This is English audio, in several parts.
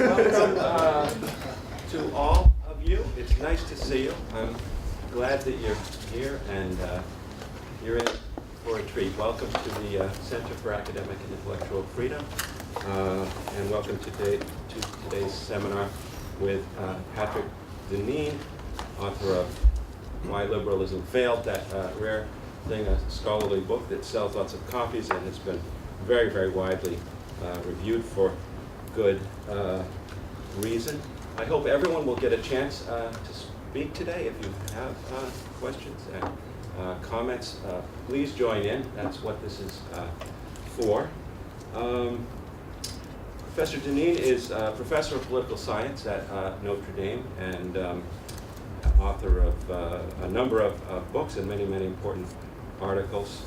Welcome to all of you. It's nice to see you. I'm glad that you're here and you're in for a treat. Welcome to the Center for Academic and Intellectual Freedom, and welcome to today's seminar with Patrick Deneen, author of Why Liberalism Failed, that rare thing, a scholarly book that sells lots of copies and has been very, very widely reviewed for good reason. I hope everyone will get a chance to speak today. If you have questions and comments, please join in. That's what this is for. Professor Deneen is professor of political science at Notre Dame and author of a number of books and many, many important articles.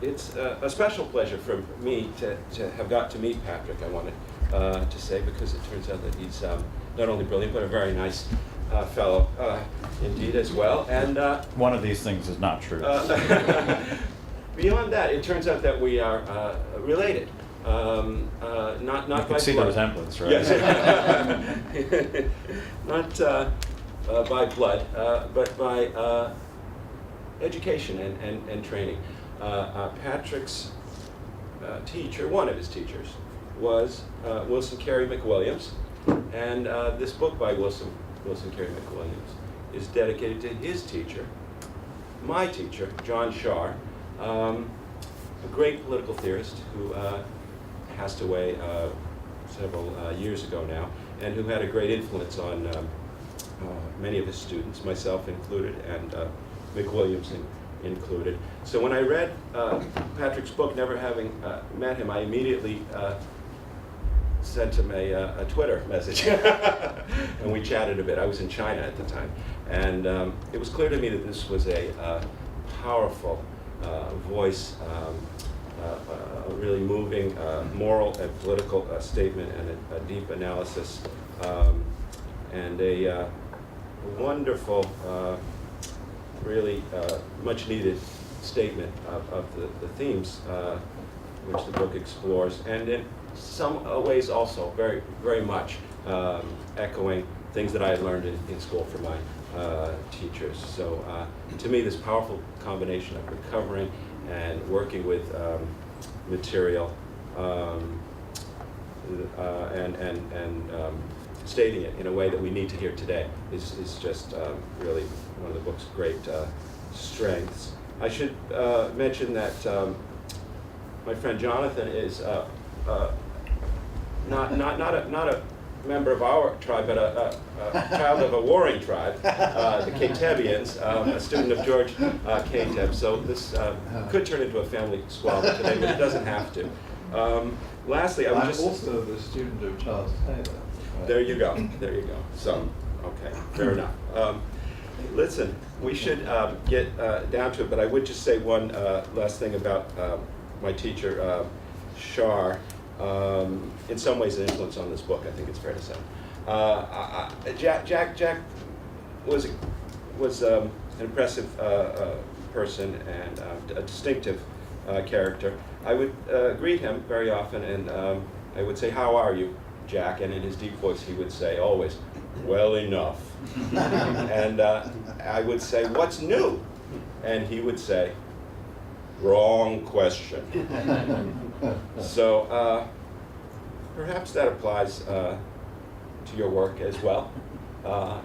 It's a special pleasure for me to have got to meet Patrick, I wanted to say, because it turns out that he's not only brilliant, but a very nice fellow indeed as well. And one of these things is not true. Beyond that, it turns out that we are related. Not you by can see blood. the resemblance, right? Yes. Not by blood, but by education and training. Patrick's teacher, one of his teachers, was Wilson Carey McWilliams, and this book by Wilson Carey McWilliams is dedicated to his teacher, my teacher, John Shar, a great political theorist who passed away several years ago now, and who had a great influence on many of his students, myself included, and McWilliams included. So when I read Patrick's book, never having met him, I immediately sent him a Twitter message, and we chatted a bit. I was in China at the time, and it was clear to me that this was a powerful voice, a really moving moral and political statement, and a deep analysis, and a wonderful, really much needed statement of the themes which the book explores, and in some ways also very, very much echoing things that I had learned in school from my teachers. So to me, this powerful combination of recovering and working with material and stating it in a way that we need to hear today is just really one of the book's great strengths. I should mention that my friend Jonathan is not a member of our tribe, but a child of a warring tribe, the Katebians, a student of George Kateb. So this could turn into a family squabble today, but it doesn't have to. Lastly, I'm also the student of Charles Taylor. There you go. There you go. So, okay, fair enough. Listen, we should get down to it, but I would just say one last thing about my teacher, Shar. In some ways, an influence on this book, I think it's fair to say. Jack was an impressive person and a distinctive character. I would greet him very often, and I would say, "How are you, Jack?" And in his deep voice, he would say always, "Well enough." And I would say, "What's new?" And he would say, "Wrong question." So perhaps that applies to your work as well.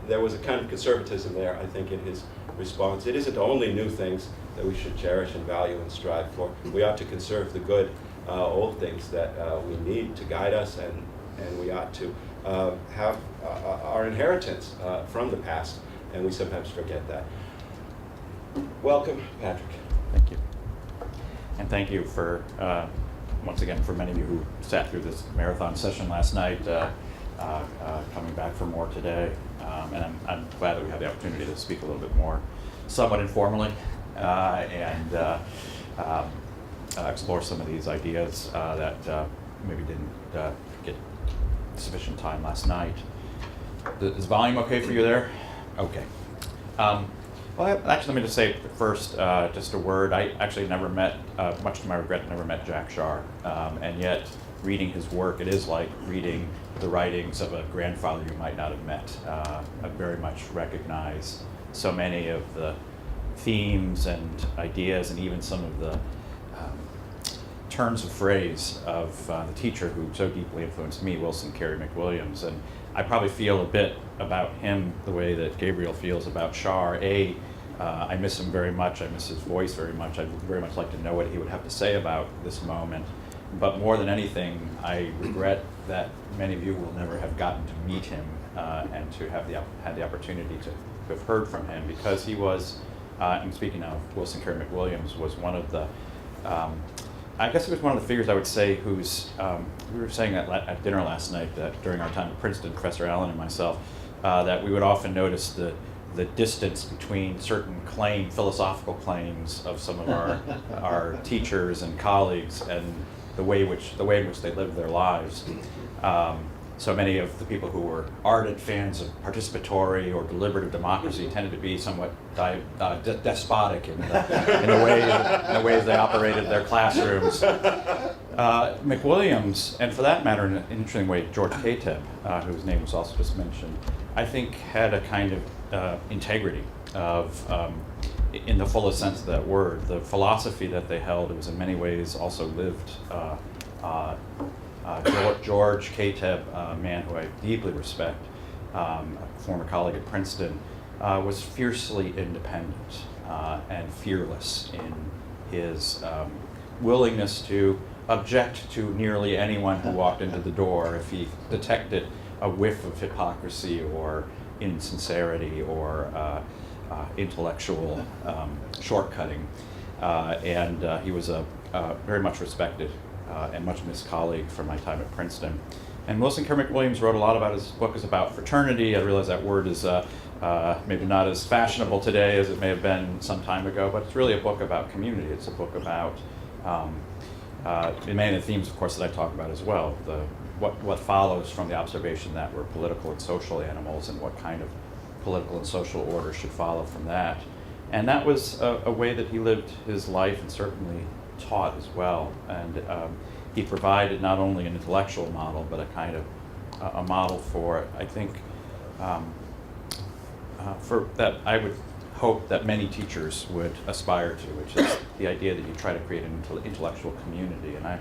There was a kind of conservatism there, I think, in his response. It isn't only new things that we should cherish and value and strive for. We ought to conserve the good old things that we need to guide us, and we ought to have our inheritance from the past, and we sometimes forget that. Welcome, Patrick. Thank you. And thank you for, once again, for many of you who sat through this marathon session last night, coming back for more today. And I'm glad that we had the opportunity to speak a little bit more, somewhat informally, and explore some of these ideas that maybe didn't get sufficient time last night. Is volume okay for you there? Okay. Well, actually, let me just say first, just a word. I actually never met, much to my regret, never met Jack Shar, and yet reading his work, it is like reading the writings of a grandfather you might not have met. I very much recognize so many of the themes and ideas and even some of the turns of phrase of the teacher who so deeply influenced me, Wilson Carey McWilliams. And I probably feel a bit about him the way that Gabriel feels about Shar. I miss him very much. I miss his voice very much. I'd very much like to know what he would have to say about this moment. But more than anything, I regret that many of you will never have gotten to meet him and to have had the opportunity to have heard from him, because he was, and speaking of Wilson Carey McWilliams, was one of the, I guess he was one of the figures I would say who's, we were saying at dinner last night that during our time at Princeton, Professor Allen and myself, that we would often notice the distance between certain philosophical claims of some of our teachers and colleagues and the way in which they lived their lives. So many of the people who were ardent fans of participatory or deliberative democracy tended to be somewhat despotic in the ways they operated their classrooms. McWilliams, and for that matter, in an interesting way, George Kateb, whose name was also just mentioned, I think had a kind of integrity of, in the fullest sense of that word. The philosophy that they held, it was in many ways also lived. George Kateb, a man who I deeply respect, a former colleague at Princeton, was fiercely independent and fearless in his willingness to object to nearly anyone who walked into the door if he detected a whiff of hypocrisy or insincerity or intellectual shortcutting. And he was a very much respected and much missed colleague from my time at Princeton. And Wilson Carey McWilliams wrote a lot about, his book is about fraternity. I realize that word is maybe not as fashionable today as it may have been some time ago, but it's really a book about community. It's a book about, in many of the themes, of course, that I talk about as well, what follows from the observation that we're political and social animals and what kind of political and social order should follow from that. And that was a way that he lived his life and certainly taught as well. And he provided not only an intellectual model, but a kind of a model for, I think, for that I would hope that many teachers would aspire to, which is the idea that you try to create an intellectual community. And at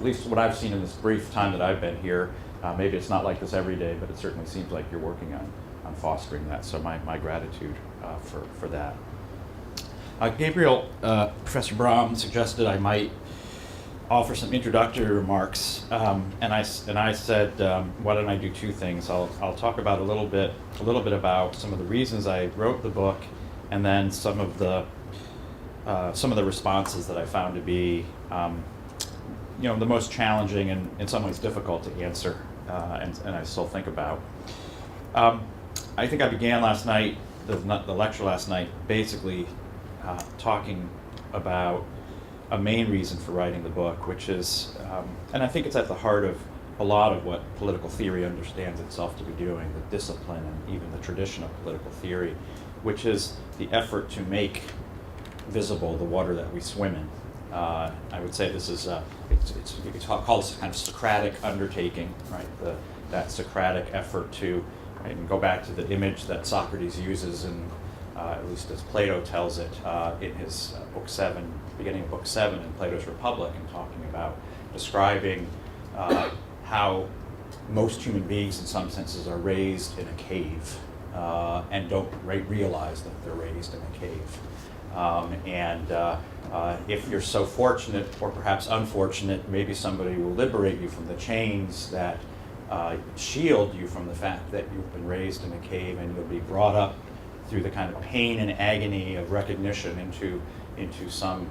least what I've seen in this brief time that I've been here, maybe it's not like this every day, but it certainly seems like you're working on fostering that. So my gratitude for that. Gabriel, Professor Brahm suggested I might offer some introductory remarks, and I said, why don't I do two things? I'll talk about a little bit about some of the reasons I wrote the book, and then some of the responses that I found to be, the most challenging and in some ways difficult to answer, and I still think about. I think I began last night, the lecture last night, basically talking about a main reason for writing the book, which is, and I think it's at the heart of a lot of what political theory understands itself to be doing, the discipline and even the tradition of political theory, which is the effort to make visible the water that we swim in. I would say this is, you could call this a kind of Socratic undertaking, right? That Socratic effort to, and go back to the image that Socrates uses in, at least as Plato tells it, in his book 7, beginning of book 7 in Plato's Republic, and talking about describing how most human beings in some senses are raised in a cave and don't realize that they're raised in a cave. If you're so fortunate, or perhaps unfortunate, maybe somebody will liberate you from the chains that shield you from the fact that you've been raised in a cave, and you'll be brought up through the kind of pain and agony of recognition into some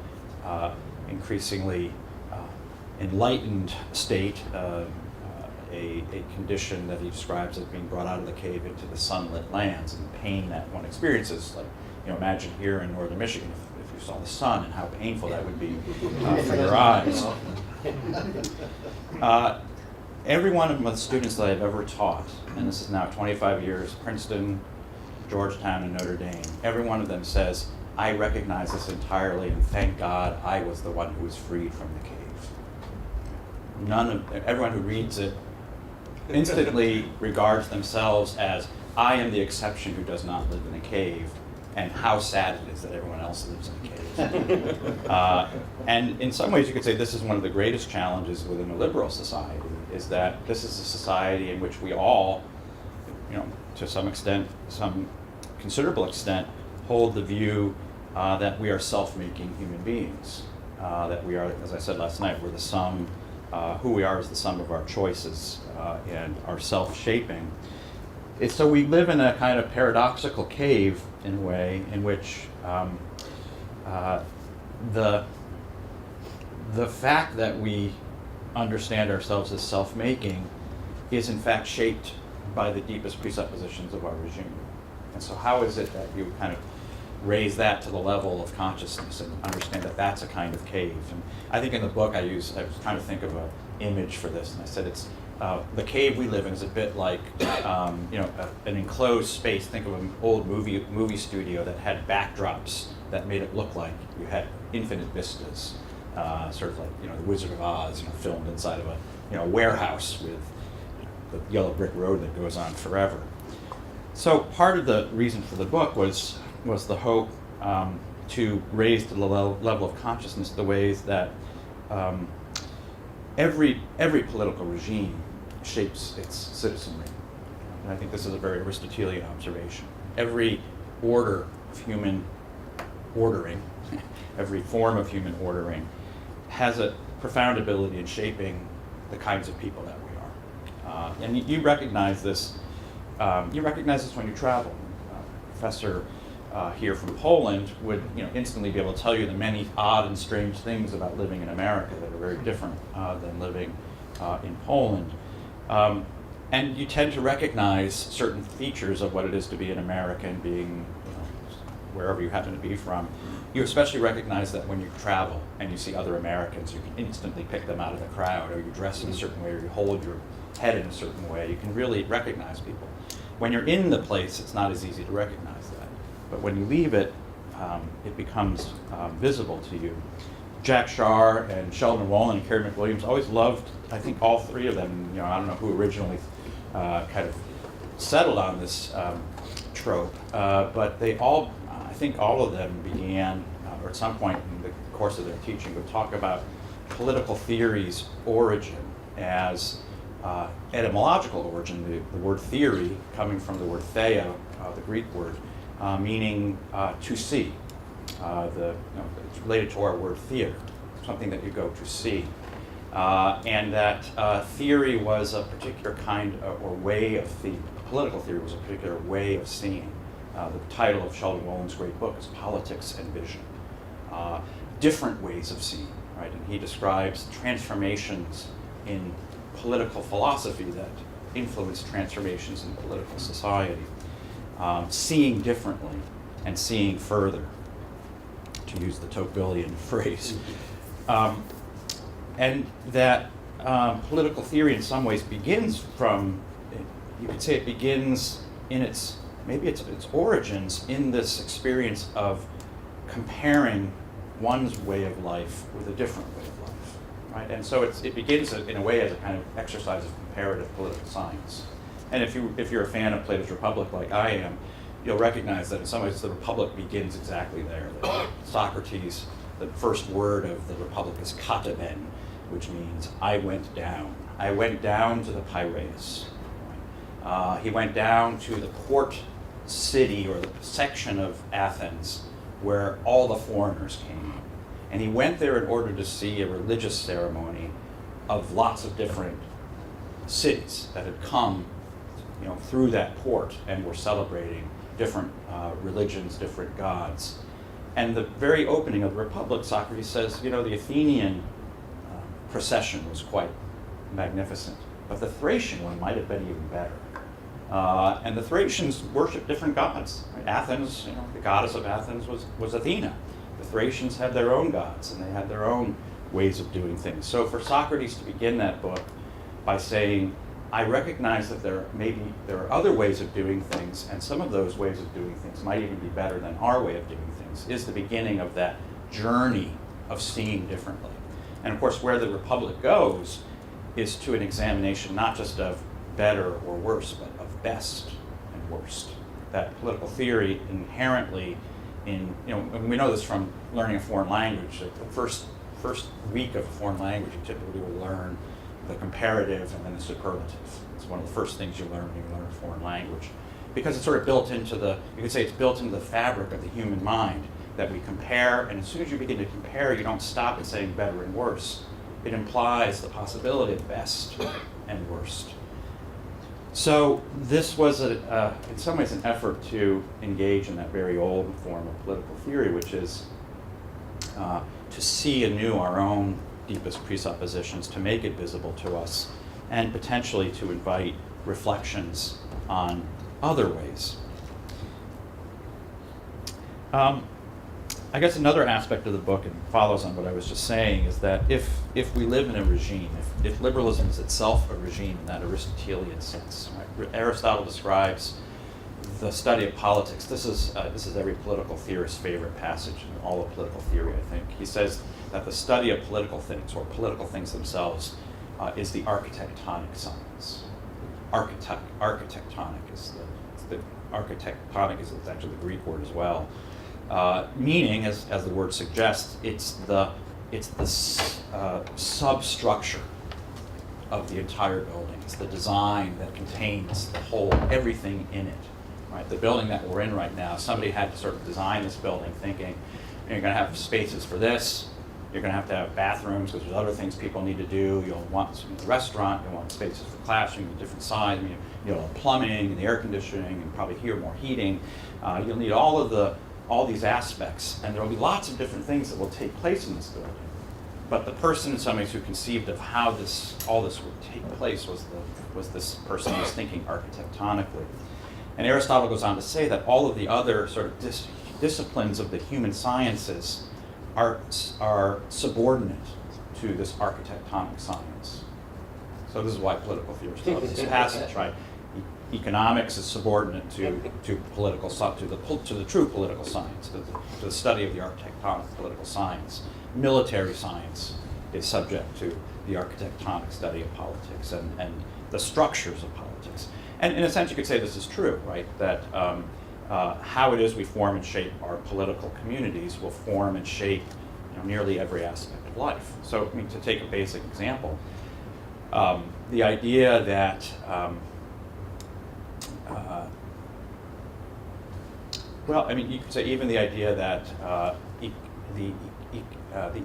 increasingly enlightened state, a condition that he describes as being brought out of the cave into the sunlit lands, and the pain that one experiences. Like, imagine here in northern Michigan if you saw the sun and how painful that would be for your eyes. Every one of the students that I've ever taught, and this is now 25 years, Princeton, Georgetown, and Notre Dame, every one of them says, I recognize this entirely, and thank God I was the one who was freed from the cave. everyone who reads it instantly regards themselves as, I am the exception who does not live in a cave, and how sad it is that everyone else lives in a cave. And in some ways you could say this is one of the greatest challenges within a liberal society, is that this is a society in which we all, to some extent, some considerable extent, hold the view that we are self-making human beings. That we are, as I said last night, we're the sum, who we are is the sum of our choices and our self-shaping. So we live in a kind of paradoxical cave, in a way, in which the fact that we understand ourselves as self-making is in fact shaped by the deepest presuppositions of our regime. And so how is it that you kind of raise that to the level of consciousness and understand that that's a kind of cave? And I think in the book I was trying to think of an image for this, and I said it's the cave we live in is a bit like an enclosed space. Think of an old movie studio that had backdrops that made it look like you had infinite vistas, sort of like the Wizard of Oz, filmed inside of a warehouse with the yellow brick road that goes on forever. So part of the reason for the book was the hope to raise to the level of consciousness the ways that every political regime shapes its citizenry. And I think this is a very Aristotelian observation. Every order of human ordering, every form of human ordering, has a profound ability in shaping the kinds of people that we are. And you recognize this. You recognize this when you travel. Professor here from Poland would instantly be able to tell you the many odd and strange things about living in America that are very different than living in Poland. And you tend to recognize certain features of what it is to be an American, being wherever you happen to be from. You especially recognize that when you travel and you see other Americans, you can instantly pick them out of the crowd, or you dress in a certain way, or you hold your head in a certain way. You can really recognize people. When you're in the place, it's not as easy to recognize that. But when you leave it, it becomes visible to you. Jack Shar and Sheldon Wallen and Carey McWilliams always loved, I think all three of them, I don't know who originally kind of settled on this trope, but they all, I think all of them began, or at some point in the course of their teaching, would talk about political theory's origin as etymological origin, the word theory coming from the word theia, the Greek word, meaning to see. It's related to our word theater, something that you go to see. And that theory was a particular kind or way of political theory was a particular way of seeing. The title of Sheldon Wallen's great book is Politics and Vision. Different ways of seeing, right? And he describes transformations in political philosophy that influence transformations in political society. Seeing differently and seeing further, to use the Tocquevillian phrase. And that political theory in some ways begins from, you could say it begins in its origins in this experience of comparing one's way of life with a different way of life, right? And so it begins in a way as a kind of exercise of comparative political science. And if you're a fan of Plato's Republic like I am, you'll recognize that in some ways the Republic begins exactly there. Socrates, the first word of the Republic is kataben, which means I went down. I went down to the Piraeus. He went down to the court city or the section of Athens where all the foreigners came. And he went there in order to see a religious ceremony of lots of different cities that had come through that port and were celebrating different religions, different gods. And the very opening of the Republic, Socrates says, the Athenian procession was quite magnificent, but the Thracian one might have been even better. And the Thracians worshiped different gods. Right? Athens, the goddess of Athens was Athena. The Thracians had their own gods, and they had their own ways of doing things. So for Socrates to begin that book by saying, I recognize that there are other ways of doing things, and some of those ways of doing things might even be better than our way of doing things, is the beginning of that journey of seeing differently. And of course, where the Republic goes is to an examination not just of better or worse, but of best and worst. That political theory inherently and we know this from learning a foreign language, that the first week of a foreign language, you typically will learn the comparative and then the superlative. It's one of the first things you learn when you learn a foreign language. Because it's sort of built into you could say it's built into the fabric of the human mind, that we compare, and as soon as you begin to compare, you don't stop at saying better and worse. It implies the possibility of best and worst. So this was, in some ways, an effort to engage in that very old form of political theory, which is to see anew our own deepest presuppositions, to make it visible to us, and potentially to invite reflections on other ways. I guess another aspect of the book, and follows on what I was just saying, is that if we live in a regime, if liberalism is itself a regime in that Aristotelian sense, right? Aristotle describes the study of politics. This is every political theorist's favorite passage in all of political theory, I think. He says that the study of political things, or political things themselves, is the architectonic science. Architectonic is architectonic is actually the Greek word as well. Meaning, as the word suggests, it's the substructure of the entire building. It's the design that contains the whole, everything in it. Right? The building that we're in right now, somebody had to sort of design this building thinking, you're going to have spaces for this, you're going to have bathrooms because there's other things people need to do, you'll want a restaurant, you'll want spaces for classrooms, different size, you'll have plumbing and the air conditioning and probably here more heating. You'll need all these aspects, and there will be lots of different things that will take place in this building. But the person, in some ways, who conceived of how all this would take place was this person who was thinking architectonically. And Aristotle goes on to say that all of the other sort of disciplines of the human sciences are subordinate to this architectonic science. So this is why political theorists love this passage, right? Economics is subordinate to political to the true political science, to the study of the architectonic political science. Military science is subject to the architectonic study of politics and the structures of politics. And in a sense, you could say this is true, right? That how it is we form and shape our political communities will form and shape nearly every aspect of life. So, to take a basic example, the idea that you could say even the idea that the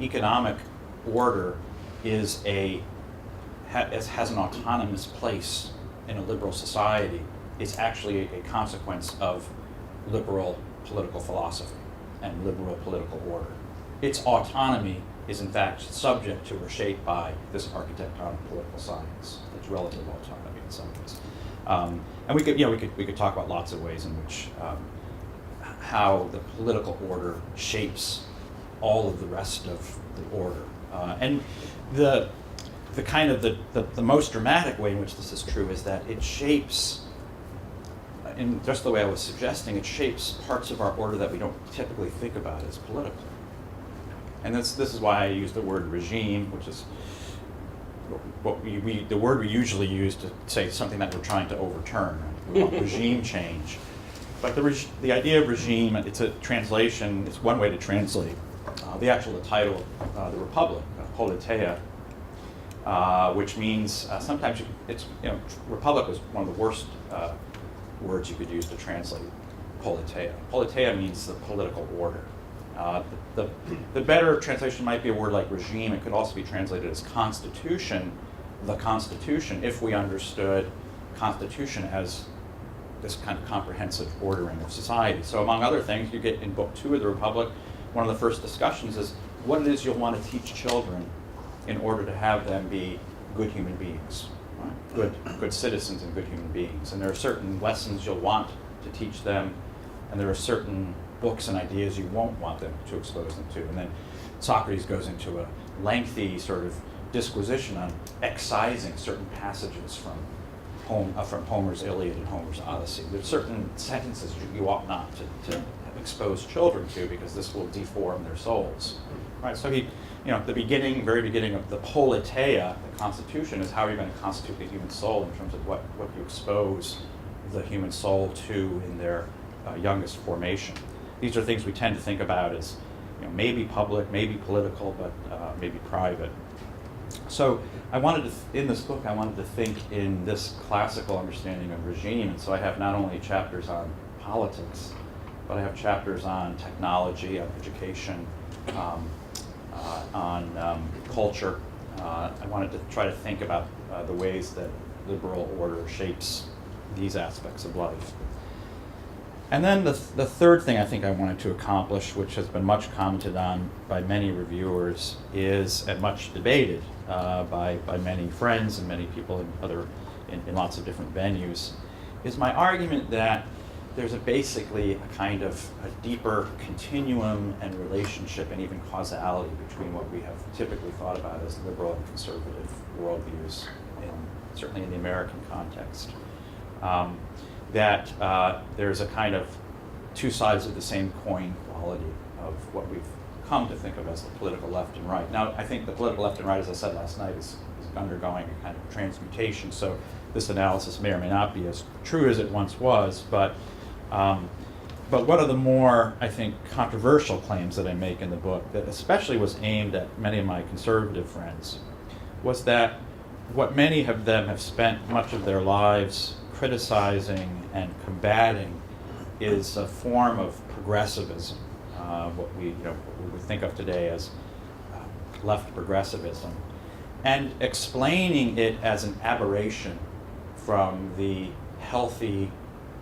economic order has an autonomous place in a liberal society is actually a consequence of liberal political philosophy and liberal political order. Its autonomy is in fact subject to or shaped by this architectonic political science, its relative autonomy in some ways. And we could talk about lots of ways in which how the political order shapes all of the rest of the order. And the kind of the most dramatic way in which this is true is that it shapes, in just the way I was suggesting, it shapes parts of our order that we don't typically think about as political. And this is why I use the word regime, which is the word we usually use to say something that we're trying to overturn. We want regime change. But the idea of regime, it's a translation, it's one way to translate the title of the Republic, politeia, which means sometimes Republic was one of the worst words you could use to translate politeia. Politeia means the political order. The better translation might be a word like regime. It could also be translated as constitution, the Constitution, if we understood Constitution as this kind of comprehensive ordering of society. So among other things, you get in Book 2 of the Republic, one of the first discussions is what it is you'll want to teach children in order to have them be good human beings, right? Good citizens and good human beings. And there are certain lessons you'll want to teach them, and there are certain books and ideas you won't want them to expose them to. And then Socrates goes into a lengthy sort of disquisition on excising certain passages from Homer's Iliad and Homer's Odyssey. There's certain sentences you ought not to expose children to, because this will deform their souls. Right? So the very beginning of the politeia, the Constitution, is how you're going to constitute the human soul in terms of what you expose the human soul to in their youngest formation. These are things we tend to think about as maybe public, maybe political, but maybe private. So in this book, I wanted to think in this classical understanding of regime, and so I have not only chapters on politics, but I have chapters on technology, on education, on culture. I wanted to try to think about the ways that liberal order shapes these aspects of life. And then the third thing I think I wanted to accomplish, which has been much commented on by many reviewers, and much debated by many friends and many people in lots of different venues, is my argument that there's basically a kind of a deeper continuum and relationship and even causality between what we have typically thought about as liberal and conservative worldviews, certainly in the American context. That there's a kind of two sides of the same coin quality of what we've come to think of as the political left and right. Now, I think the political left and right, as I said last night, is undergoing a kind of transmutation, so this analysis may or may not be as true as it once was, but one of the more, I think, controversial claims that I make in the book, that especially was aimed at many of my conservative friends, was that what many of them have spent much of their lives criticizing and combating is a form of progressivism, what we would think of today as left progressivism, and explaining it as an aberration from the healthy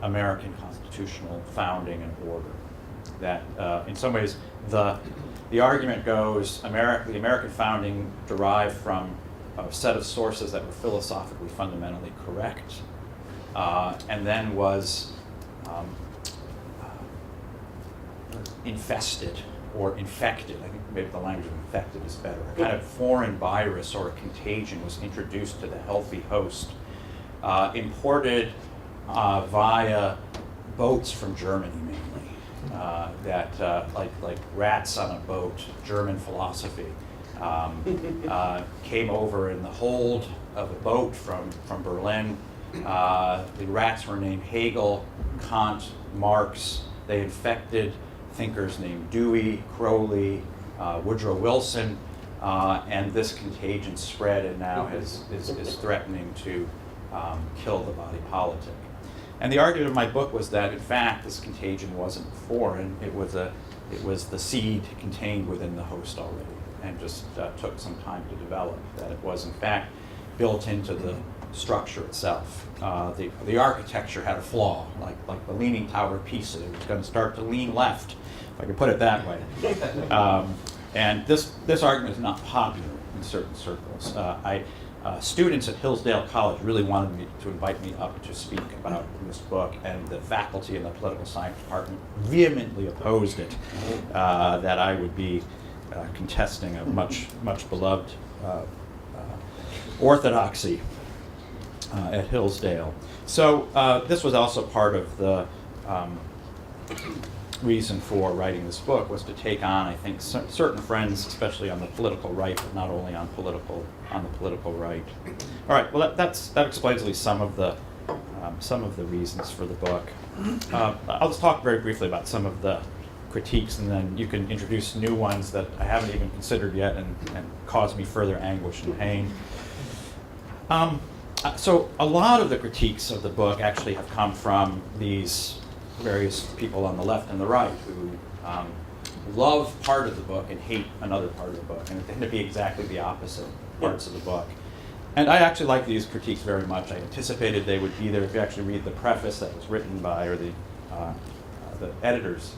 American constitutional founding and order. That in some ways the argument goes the American founding derived from a set of sources that were philosophically fundamentally correct, and then was infested or infected. I think maybe the language of infected is better. A kind of foreign virus or a contagion was introduced to the healthy host, imported via boats from Germany mainly, like rats on a boat, German philosophy, came over in the hold of a boat from Berlin. The rats were named Hegel, Kant, Marx. They infected thinkers named Dewey, Crowley, Woodrow Wilson, and this contagion spread and now is threatening to kill the body politic. And the argument of my book was that, in fact, this contagion wasn't foreign. It was the seed contained within the host already, and just took some time to develop. That it was, in fact, built into the structure itself. The architecture had a flaw, like the Leaning Tower of Pisa. It was going to start to lean left, if I could put it that way. And this argument is not popular in certain circles. Students at Hillsdale College really wanted me to invite me up to speak about this book, and the faculty in the political science department vehemently opposed it, that I would be contesting a much beloved orthodoxy at Hillsdale. So this was also part of the reason for writing this book, was to take on, I think, certain friends, especially on the political right, but not only on the political right. All right. Well, that explains at least some of the reasons for the book. I'll just talk very briefly about some of the critiques, and then you can introduce new ones that I haven't even considered yet and cause me further anguish and pain. So a lot of the critiques of the book actually have come from these various people on the left and the right who love part of the book and hate another part of the book, and it tend to be exactly the opposite parts of the book. And I actually like these critiques very much. I anticipated they would be there. If you actually read the preface that was written by, or the editor's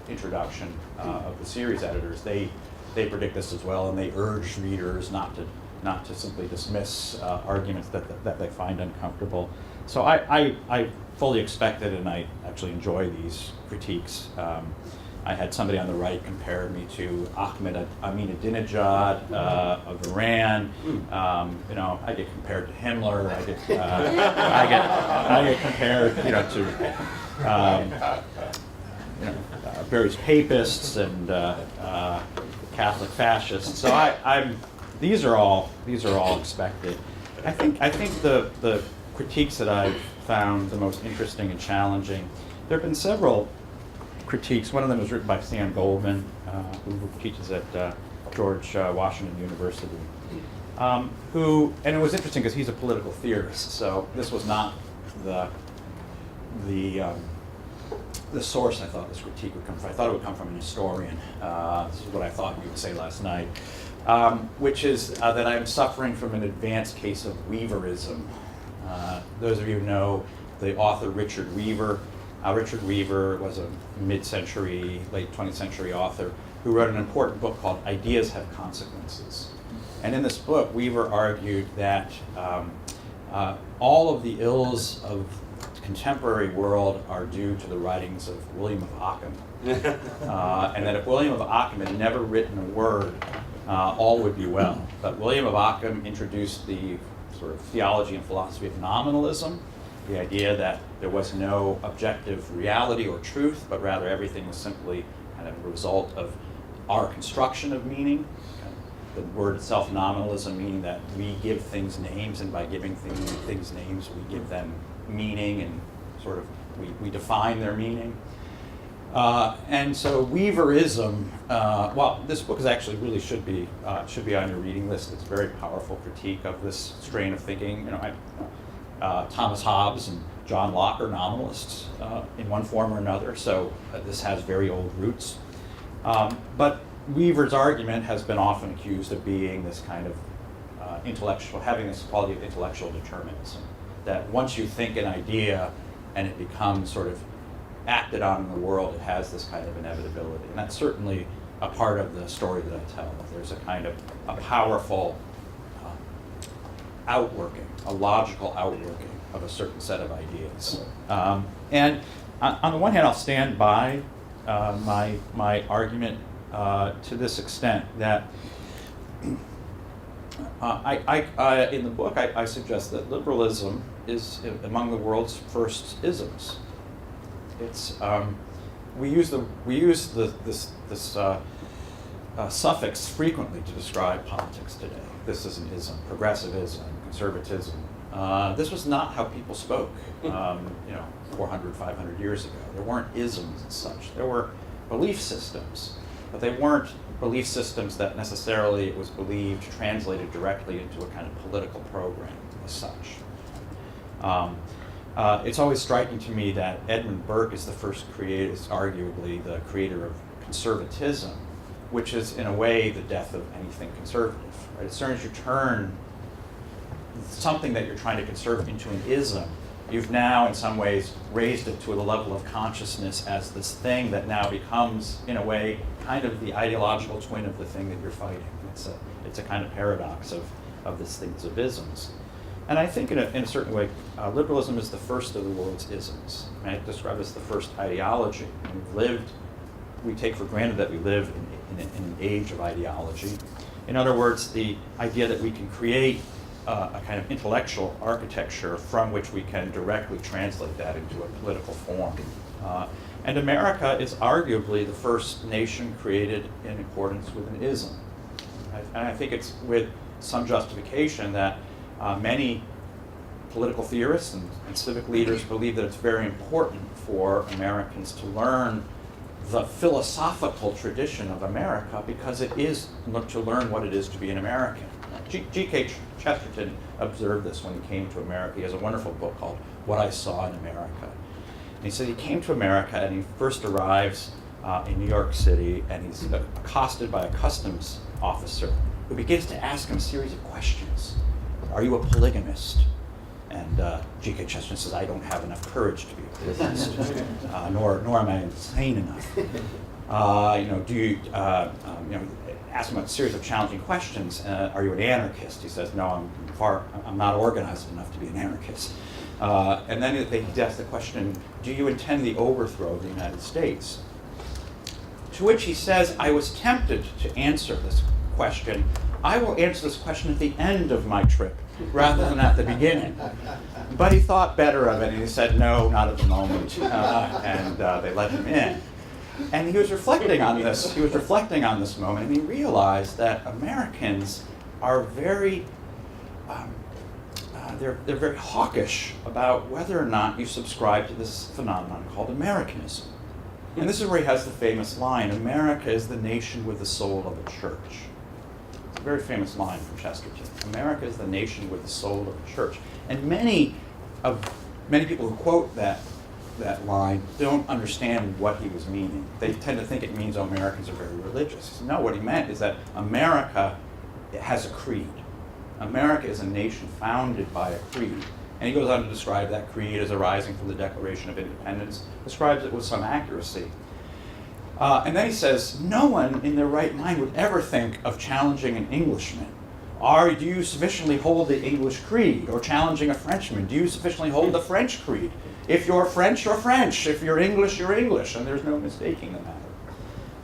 introduction of the series editors, they predict this as well, and they urge readers not to simply dismiss arguments that they find uncomfortable. So I fully expected, and I actually enjoy these critiques. I had somebody on the right compare me to Ahmadinejad of Iran. I get compared to Himmler. I get compared, to various papists and Catholic fascists. So these are all expected. I think the critiques that I've found the most interesting and challenging. There have been several critiques. One of them was written by Sam Goldman, who teaches at George Washington University. And it was interesting because he's a political theorist, so this was not the source I thought this critique would come from. I thought it would come from an historian. This is what I thought you would say last night, which is that I'm suffering from an advanced case of Weaverism. Those of you who know the author Richard Weaver. Richard Weaver was a mid-century, late 20th century author who wrote an important book called Ideas Have Consequences. And in this book, Weaver argued that all of the ills of the contemporary world are due to the writings of William of Ockham. And that if William of Ockham had never written a word, all would be well. But William of Ockham introduced the sort of theology and philosophy of nominalism, the idea that there was no objective reality or truth, but rather everything was simply kind of a result of our construction of meaning. The word itself, nominalism, meaning that we give things names, and by giving things names, we give them meaning, and sort of we define their meaning. And so Weaverism, well, this book is actually really should be on your reading list. It's a very powerful critique of this strain of thinking. Thomas Hobbes and John Locke are nominalists in one form or another, so this has very old roots. But Weaver's argument has been often accused of being this kind of intellectual, having this quality of intellectual determinism, that once you think an idea and it becomes sort of acted on in the world, it has this kind of inevitability. And that's certainly a part of the story that I tell. There's a kind of a powerful outworking, a logical outworking of a certain set of ideas. And on the one hand, I'll stand by my argument to this extent that in the book I suggest that liberalism is among the world's first isms. It's we use this suffix frequently to describe politics today. This is an ism, progressivism, conservatism. This was not how people spoke, 400, 500 years ago. There weren't isms and such. There were belief systems, but they weren't belief systems that necessarily it was believed translated directly into a kind of political program as such. It's always striking to me that Edmund Burke is the first creator, is arguably the creator of conservatism, which is in a way the death of anything conservative. Right? As soon as you turn something that you're trying to conserve into an ism, you've now in some ways raised it to the level of consciousness as this thing that now becomes, in a way, kind of the ideological twin of the thing that you're fighting. It's a kind of paradox of this thing of isms. And I think in a certain way, liberalism is the first of the world's isms. I describe it as the first ideology. We take for granted that we live in an age of ideology. In other words, the idea that we can create a kind of intellectual architecture from which we can directly translate that into a political form. And America is arguably the first nation created in accordance with an ism. And I think it's with some justification that many political theorists and civic leaders believe that it's very important for Americans to learn the philosophical tradition of America, because it is to learn what it is to be an American. G.K. Chesterton observed this when he came to America. He has a wonderful book called What I Saw in America. And he said he came to America and he first arrives in New York City, and he's accosted by a customs officer who begins to ask him a series of questions. Are you a polygamist? And G.K. Chesterton says, I don't have enough courage to be a polygamist, nor am I insane enough. Ask him a series of challenging questions. Are you an anarchist? He says, no, I'm not organized enough to be an anarchist. And then they ask the question, do you intend the overthrow of the United States? To which he says, I was tempted to answer this question. I will answer this question at the end of my trip, rather than at the beginning. But he thought better of it, and he said, no, not at the moment, and they let him in. And he was reflecting on this. He was reflecting on this moment, and he realized that Americans are very, they're very hawkish about whether or not you subscribe to this phenomenon called Americanism. And this is where he has the famous line, "America is the nation with the soul of a church." It's a very famous line from Chesterton. America is the nation with the soul of a church. And many people who quote that line don't understand what he was meaning. They tend to think it means Americans are very religious. No, what he meant is that America has a creed. America is a nation founded by a creed. And he goes on to describe that creed as arising from the Declaration of Independence, describes it with some accuracy. And then he says, no one in their right mind would ever think of challenging an Englishman. Do you sufficiently hold the English creed? Or challenging a Frenchman, do you sufficiently hold the French creed? If you're French, you're French. If you're English, you're English. And there's no mistaking the matter.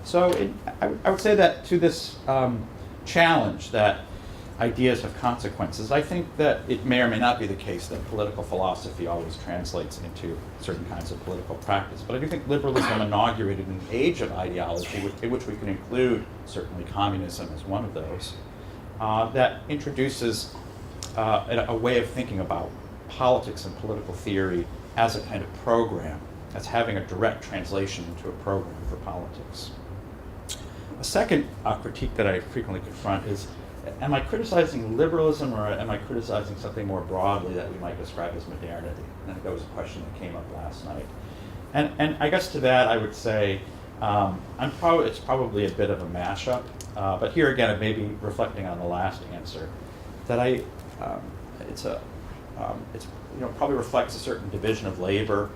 So I would say that to this challenge that ideas have consequences, I think that it may or may not be the case that political philosophy always translates into certain kinds of political practice. But I do think liberalism inaugurated an age of ideology, in which we can include certainly communism as one of those, that introduces a way of thinking about politics and political theory as a kind of program, as having a direct translation into a program for politics. A second critique that I frequently confront is, am I criticizing liberalism, or am I criticizing something more broadly that we might describe as modernity? And I think that was a question that came up last night. And I guess to that I would say it's probably a bit of a mashup. But here again, it may be reflecting on the last answer, that it's probably reflects a certain division of labor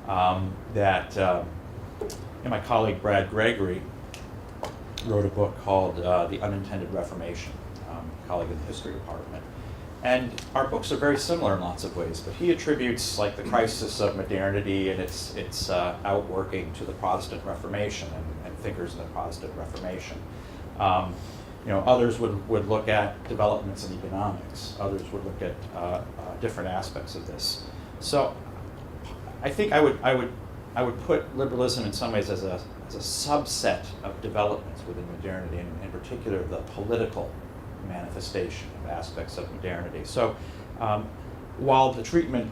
that my colleague Brad Gregory wrote a book called The Unintended Reformation, colleague in the history department. And our books are very similar in lots of ways, but he attributes like the crisis of modernity and its outworking to the Protestant Reformation and thinkers in the Protestant Reformation. Others would look at developments in economics. Others would look at different aspects of this. So I think I would put liberalism in some ways as a subset of developments within modernity, and in particular the political manifestation of aspects of modernity. So while the treatment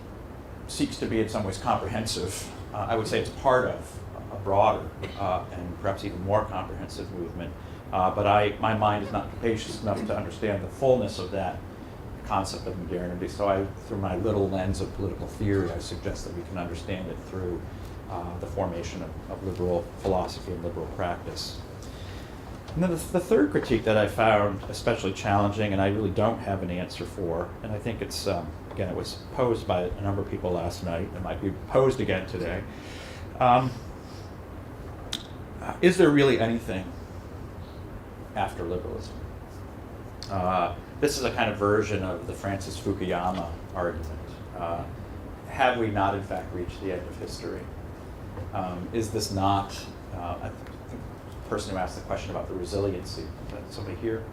seeks to be in some ways comprehensive, I would say it's part of a broader and perhaps even more comprehensive movement. But my mind is not capacious enough to understand the fullness of that concept of modernity. So through my little lens of political theory, I suggest that we can understand it through the formation of liberal philosophy and liberal practice. And then the third critique that I found especially challenging, and I really don't have an answer for, and I think it's, again, it was posed by a number of people last night, and might be posed again today. Is there really anything after liberalism? This is a kind of version of the Francis Fukuyama argument. Have we not, in fact, reached the end of history? Is this not, I think the person who asked the question about the resiliency, somebody here?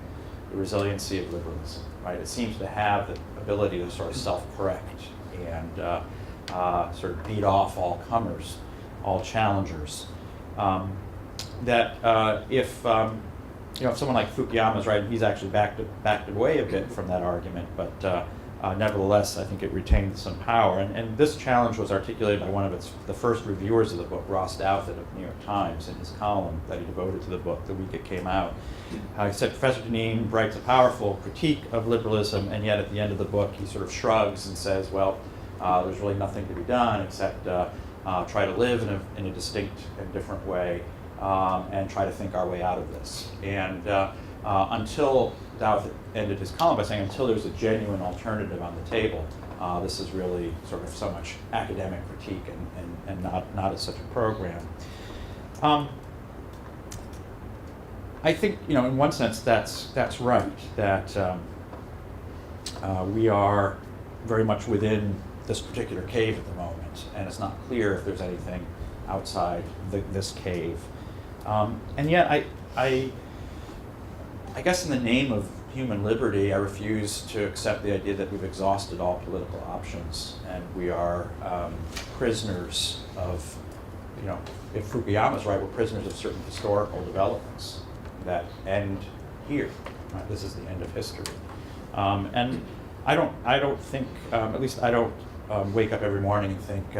The resiliency of liberalism, right? It seems to have the ability to sort of self-correct and sort of beat off all comers, all challengers. If someone like Fukuyama is right, he's actually backed away a bit from that argument, but nevertheless, I think it retained some power. And this challenge was articulated by one of the first reviewers of the book, Ross Douthat of New York Times, in his column that he devoted to the book the week it came out. He said, Professor Deneen writes a powerful critique of liberalism, and yet at the end of the book, he sort of shrugs and says, well, there's really nothing to be done except try to live in a distinct and different way, and try to think our way out of this. And until Douthat ended his column by saying, until there's a genuine alternative on the table, this is really sort of so much academic critique and not as such a program. I think, in one sense, that's right, that we are very much within this particular cave at the moment, and it's not clear if there's anything outside this cave. And yet, I guess in the name of human liberty, I refuse to accept the idea that we've exhausted all political options and we are prisoners of if Fukuyama's right, we're prisoners of certain historical developments that end here. Right? This is the end of history. And I don't think, at least I don't wake up every morning and think,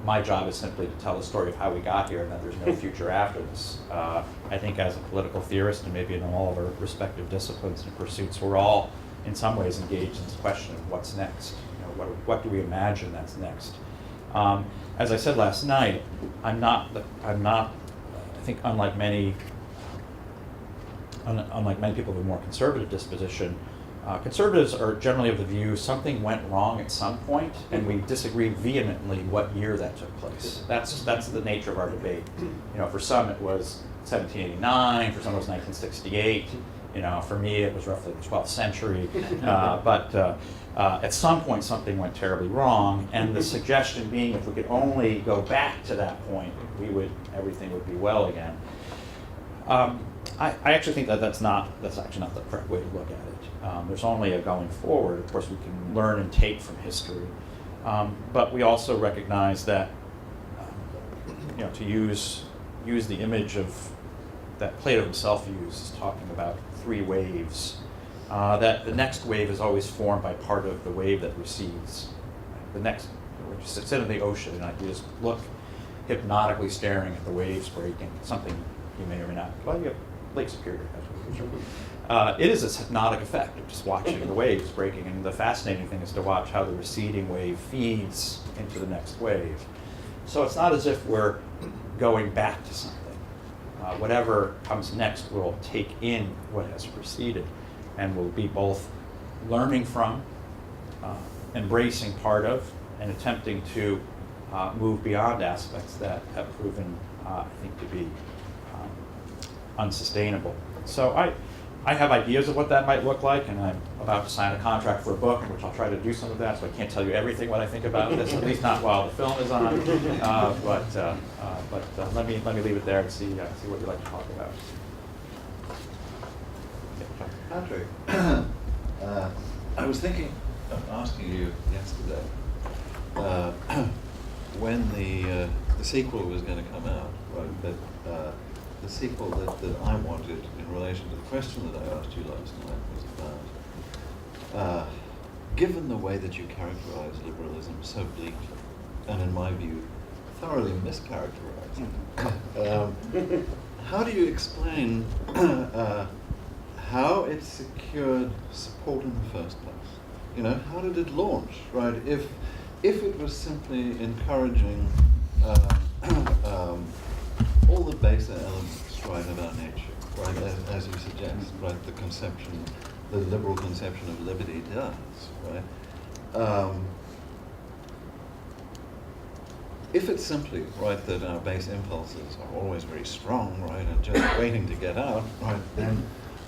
my job is simply to tell the story of how we got here and that there's no future after this. I think as a political theorist, and maybe in all of our respective disciplines and pursuits, we're all in some ways engaged in this question of what's next. What do we imagine that's next? As I said last night, I'm not, I think unlike many people with a more conservative disposition, conservatives are generally of the view something went wrong at some point, and we disagree vehemently what year that took place. That's the nature of our debate. For some it was 1789, for some it was 1968. For me it was roughly the 12th century. But at some point something went terribly wrong, and the suggestion being if we could only go back to that point, everything would be well again. I actually think that's actually not the correct way to look at it. There's only a going forward. Of course, we can learn and take from history, but we also recognize that to use the image of that Plato himself uses, talking about three waves. That the next wave is always formed by part of the wave that recedes. The next, when you sit in the ocean and you just look hypnotically staring at the waves breaking, something you may or may not. Well, you have Lake Superior. It is a hypnotic effect of just watching the waves breaking, and the fascinating thing is to watch how the receding wave feeds into the next wave. So it's not as if we're going back to something. Whatever comes next will take in what has preceded, and will be both learning from, embracing part of, and attempting to move beyond aspects that have proven, I think, to be unsustainable. So I have ideas of what that might look like, and I'm about to sign a contract for a book in which I'll try to do some of that, so I can't tell you everything what I think about this, at least not while the film is on. But let me leave it there and see what you'd like to talk about. Patrick, I was thinking of asking you yesterday when the sequel was going to come out, right? That the sequel that I wanted in relation to the question that I asked you last night was about, given the way that you characterize liberalism so bleakly, and in my view, thoroughly mischaracterized, how do you explain how it secured support in the first place? How did it launch, right? If it was simply encouraging all the baser elements, right, of our nature, right, as you suggest, right, the liberal conception of liberty does, right? If it's simply, right, that our base impulses are always very strong, right, and just waiting to get out, right, then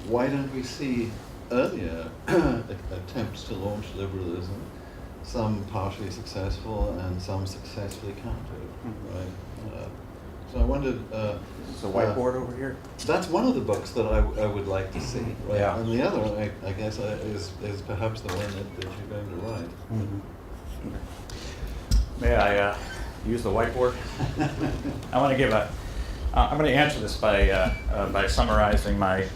why don't we see earlier attempts to launch liberalism, some partially successful and some successfully countered, right? So I wondered. Is the whiteboard over here? That's one of the books that I would like to see, right? Yeah. And the other, I guess, is perhaps the one that you're going to write. Mm-hmm. May I use the whiteboard? I want to give I'm going to answer this by summarizing my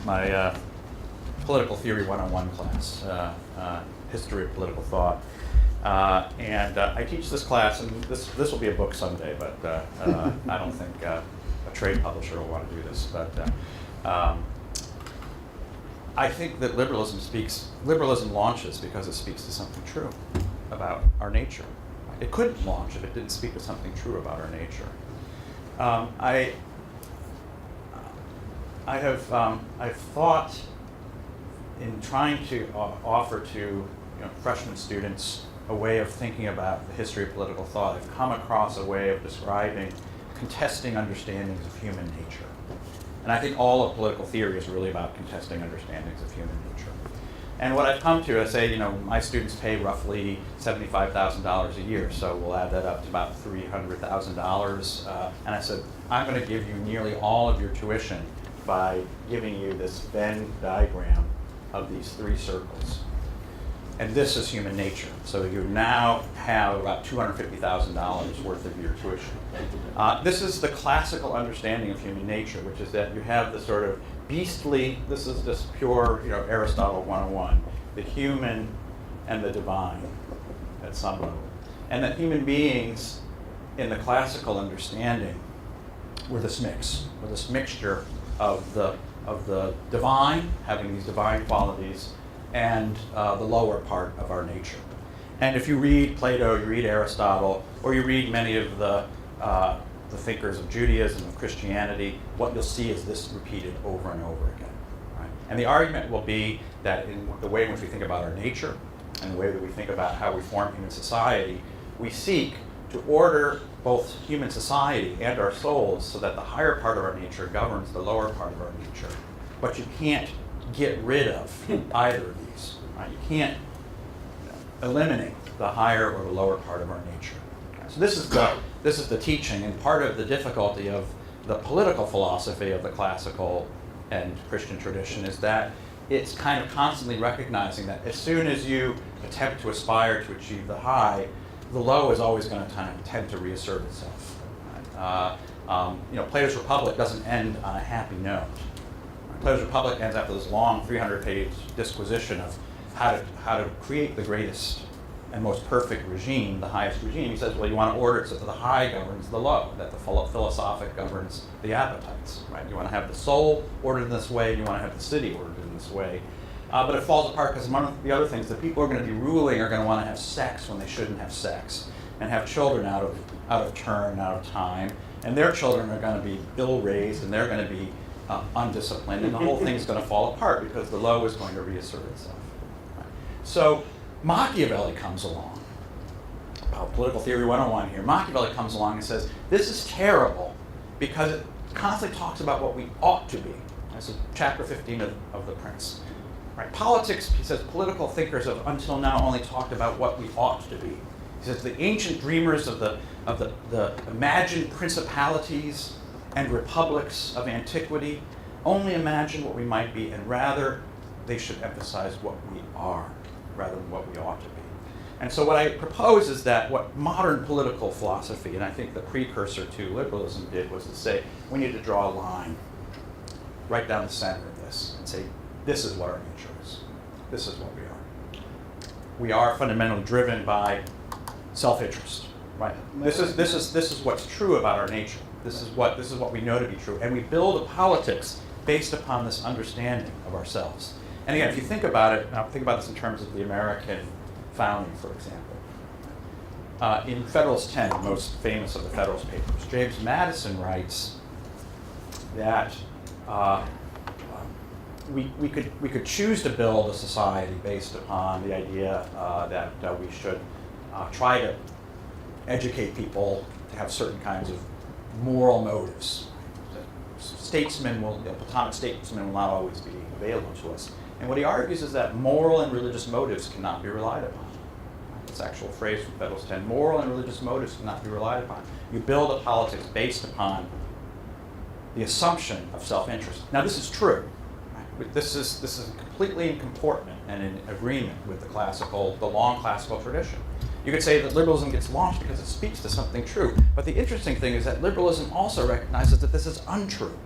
political theory 101 class, history of political thought. And I teach this class, and this will be a book someday, but I don't think a trade publisher will want to do this. But I think that liberalism launches because it speaks to something true about our nature. It couldn't launch if it didn't speak to something true about our nature. I've thought in trying to offer to freshman students a way of thinking about the history of political thought. I've come across a way of describing contesting understandings of human nature. And I think all of political theory is really about contesting understandings of human nature. And what I've come to, I say, my students pay roughly $75,000 a year, so we'll add that up to about $300,000. And I said, I'm going to give you nearly all of your tuition by giving you this Venn diagram of these three circles. and this is human nature. So you now have about $250,000 worth of your tuition. This is the classical understanding of human nature, which is that you have the sort of beastly, this is just pure, Aristotle 101, the human and the divine at some level. And that human beings, in the classical understanding, were this mixture of the divine, having these divine qualities, and the lower part of our nature. And if you read Plato, you read Aristotle, or you read many of the thinkers of Judaism, of Christianity, what you'll see is this repeated over and over again. Right? And the argument will be that in the way in which we think about our nature, and the way that we think about how we form human society, we seek to order both human society and our souls so that the higher part of our nature governs the lower part of our nature. But you can't get rid of either of these. Right? You can't eliminate the higher or the lower part of our nature. So this is the teaching, and part of the difficulty of the political philosophy of the classical and Christian tradition is that it's kind of constantly recognizing that as soon as you attempt to aspire to achieve the high, the low is always going to tend to reassert itself. Plato's Republic doesn't end on a happy note. Plato's Republic ends after this long 300-page disquisition of how to create the greatest and most perfect regime, the highest regime. He says, well, you want to order it so that the high governs the low, that the philosophic governs the appetites. Right? You want to have the soul ordered in this way, and you want to have the city ordered in this way. But it falls apart because among the other things, the people who are going to be ruling are going to want to have sex when they shouldn't have sex, and have children out of turn, out of time, and their children are going to be ill-raised, and they're going to be undisciplined, and the whole thing is going to fall apart because the low is going to reassert itself. Right? So Machiavelli comes along. Political Theory 101 here. Machiavelli comes along and says, this is terrible because it constantly talks about what we ought to be. This is chapter 15 of The Prince. Right? Politics, he says, political thinkers have until now only talked about what we ought to be. He says the ancient dreamers of the imagined principalities and republics of antiquity only imagine what we might be, and rather they should emphasize what we are rather than what we ought to be. And so what I propose is that what modern political philosophy, and I think the precursor to liberalism did, was to say, we need to draw a line right down the center of this and say, this is what our nature is. This is what we are. We are fundamentally driven by self-interest, right? This is what's true about our nature. This is what we know to be true, and we build a politics based upon this understanding of ourselves. And again, if you think about it, now think about this in terms of the American founding, for example. In Federalist 10, the most famous of the Federalist Papers, James Madison writes that we could choose to build a society based upon the idea that we should try to educate people to have certain kinds of moral motives. Platonic statesmen will not always be available to us. And what he argues is that moral and religious motives cannot be relied upon. It's an actual phrase from Federalist 10. Moral and religious motives cannot be relied upon. You build a politics based upon the assumption of self-interest. Now, this is true. Right? This is completely in comportment and in agreement with the long classical tradition. You could say that liberalism gets launched because it speaks to something true. But the interesting thing is that liberalism also recognizes that this is untrue.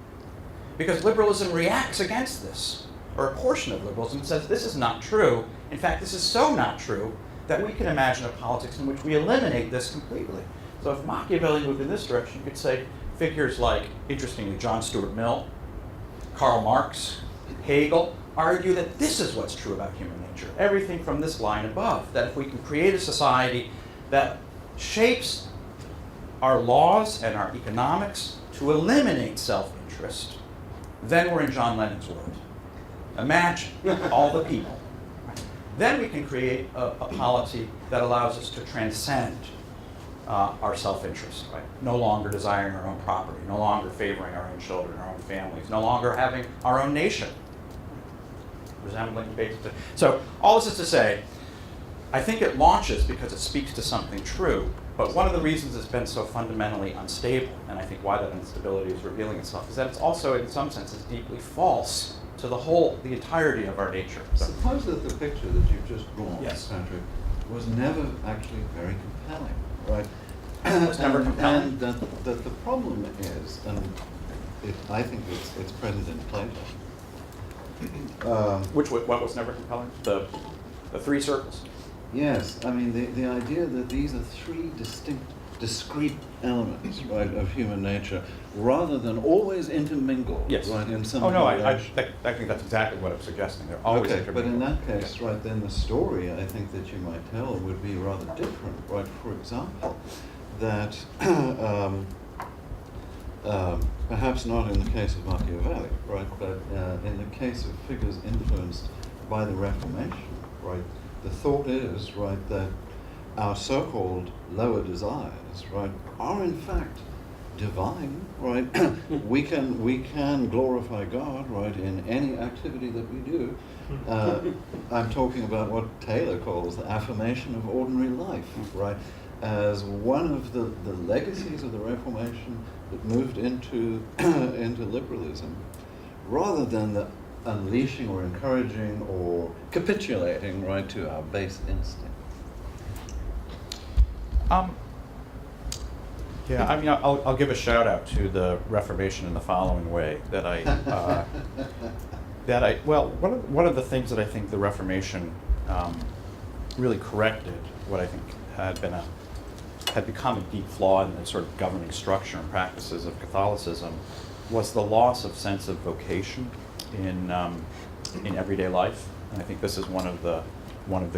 Because liberalism reacts against this, or a portion of liberalism says this is not true. In fact, this is so not true that we can imagine a politics in which we eliminate this completely. So if Machiavelli moved in this direction, you could say figures like, interestingly, John Stuart Mill, Karl Marx, Hegel, argue that this is what's true about human nature. Everything from this line above, that if we can create a society that shapes our laws and our economics to eliminate self-interest, then we're in John Lennon's world. Imagine all the people. Then we can create a polity that allows us to transcend our self-interest, right? No longer desiring our own property, no longer favoring our own children, our own families, no longer having our own nation. So all this is to say, I think it launches because it speaks to something true, but one of the reasons it's been so fundamentally unstable, and I think why that instability is revealing itself, is that it's also, in some senses, deeply false to the entirety of our nature. So, Suppose that the picture that you've just drawn, Yes. Patrick, was never actually very compelling, right? It was never compelling. And that the problem is, and I think it's present in Plato. what was never compelling? The three circles. Yes, I mean the idea that these are three discrete elements, right, of human nature, rather than always intermingled, Yes. right, in some. Oh no, I relation. think that's exactly what I'm suggesting. They're always Okay, but in intermingled. that case, right, then the story I think that you might tell would be rather different, right? For example, that perhaps not in the case of Machiavelli, right, but in the case of figures influenced by the Reformation, right, the thought is, right, that our so-called lower desires, right, are in fact divine, right? we can glorify God, right, in any activity that we do. I'm talking about what Taylor calls the affirmation of ordinary life, right, as one of the legacies of the Reformation that moved into into liberalism, rather than the unleashing or encouraging or capitulating, right, to our base instinct. Yeah, I mean, I'll give a shout out to the Reformation in the following way, that one of the things that I think the Reformation really corrected, what I think had become a deep flaw in the sort of governing structure and practices of Catholicism, was the loss of sense of vocation in everyday life. And I think this is one of the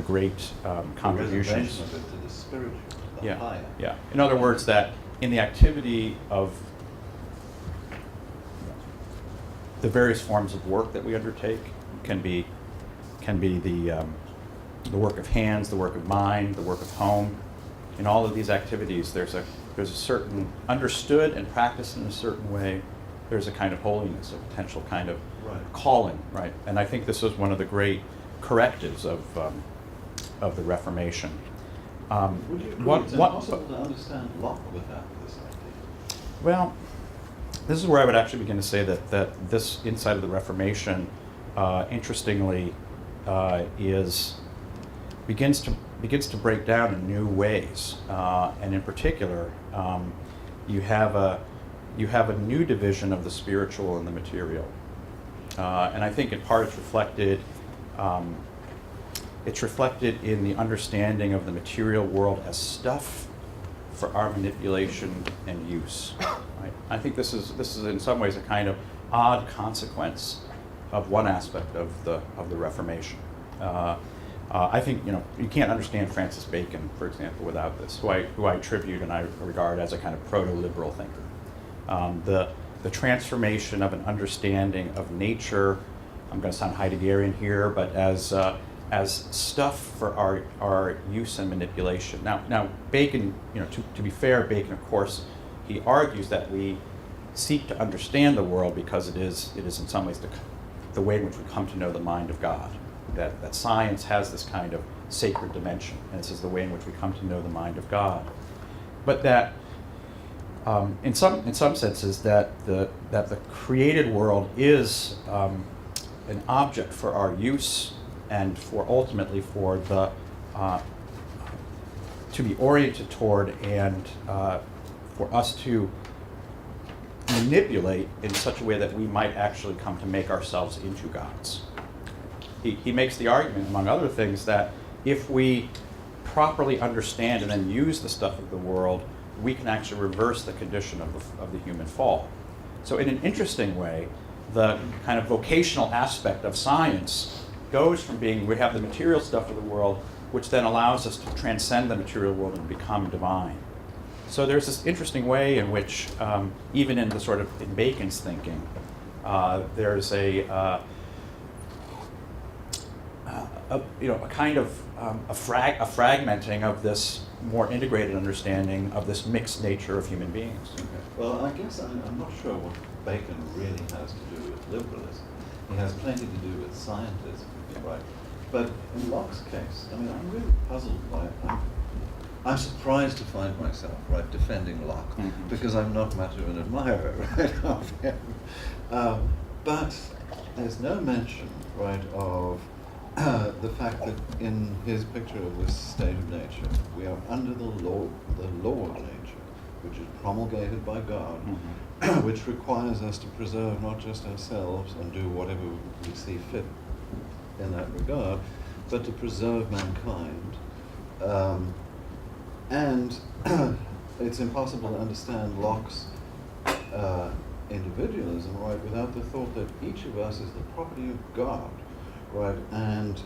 great contributions. The reservation of it to the spiritual, the Yeah, higher. yeah. In other words, that in the activity of the various forms of work that we undertake, can be the work of hands, the work of mind, the work of home. In all of these activities, there's a certain, understood and practiced in a certain way, there's a kind of holiness, a potential kind of calling, right? And I think this was one of the great correctives of the Reformation. Would you agree it's impossible to understand Locke without this idea? Well, this is where I would actually begin to say that this insight of the Reformation, interestingly, begins to break down in new ways, and in particular, you have a new division of the spiritual and the material, and I think in part it's reflected. It's reflected in the understanding of the material world as stuff for our manipulation and use. Right? I think this is in some ways a kind of odd consequence of one aspect of the Reformation. I think you can't understand Francis Bacon, for example, without this, who I attribute and I regard as a kind of proto-liberal thinker. The transformation of an understanding of nature. I'm going to sound Heideggerian here, but as stuff for our use and manipulation. Now Bacon, to be fair, Bacon, of course, he argues that we seek to understand the world because it is in some ways the way in which we come to know the mind of God. That science has this kind of sacred dimension, and this is the way in which we come to know the mind of God. But that, in some senses, that the created world is an object for our use and ultimately for the to be oriented toward and for us to manipulate in such a way that we might actually come to make ourselves into gods. He makes the argument, among other things, that if we properly understand and then use the stuff of the world, we can actually reverse the condition of the human fall. So in an interesting way, the kind of vocational aspect of science goes from being, we have the material stuff of the world, which then allows us to transcend the material world and become divine. So there's this interesting way in which, even in Bacon's thinking, there's a kind of a fragmenting of this more integrated understanding of this mixed nature of human beings. Okay. Well, I guess I'm not sure what Bacon really has to do with liberalism. He has plenty to do with scientism, right? But in Locke's case, I mean, I'm really puzzled by it. I'm surprised to find myself, right, defending Locke, because I'm not much of an admirer, right, of him. But there's no mention, right, of the fact that in his picture of this state of nature, we are under the law of nature, which is promulgated by God, which requires us to preserve not just ourselves and do whatever we see fit in that regard, but to preserve mankind. And it's impossible to understand Locke's individualism, right, without the thought that each of us is the property of God, right, and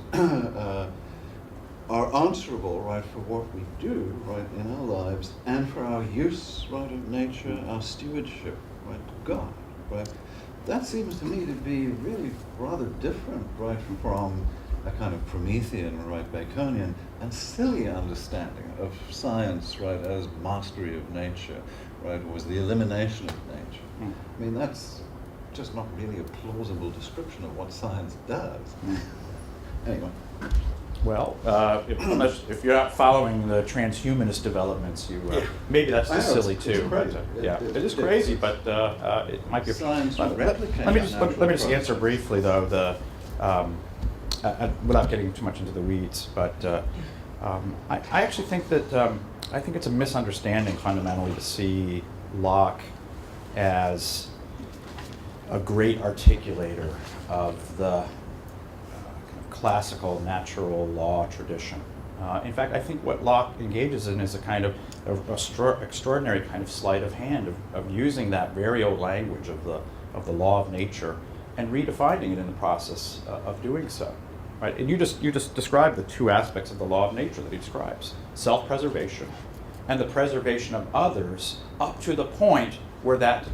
are answerable, right, for what we do, right, in our lives, and for our use, right, of nature, our stewardship, right, to God, right. That seems to me to be really rather different, right, from a kind of Promethean, right, Baconian, and silly understanding of science, right, as mastery of nature, right, was the elimination of nature. I mean, that's just not really a plausible description of what science does. Anyway. Well, if you're not following the transhumanist developments, maybe that's just silly too. It's crazy. It is crazy, but it might be. Science Let me just answer briefly though, without getting too much into the weeds. But I actually think that I think it's a misunderstanding fundamentally to see Locke as a great articulator of the classical natural law tradition. In fact, I think what Locke engages in is a kind of extraordinary kind of sleight of hand of using that very old language of the law of nature and redefining it in the process of doing so. Right? And you just described the two aspects of the law of nature that he describes: self-preservation and the preservation of others, up to the point where that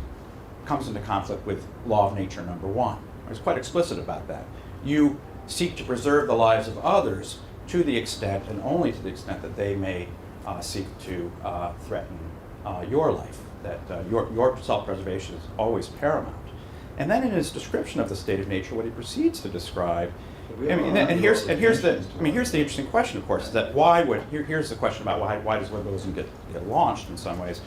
comes into conflict with law of nature number one. He's quite explicit about that. You seek to preserve the lives of others to the extent, and only to the extent, that they may seek to threaten your life, that your self-preservation is always paramount. And then in his description of the state of nature, what he proceeds to describe, here's the interesting question, of course, is that here's the question about why does liberalism get launched in some ways.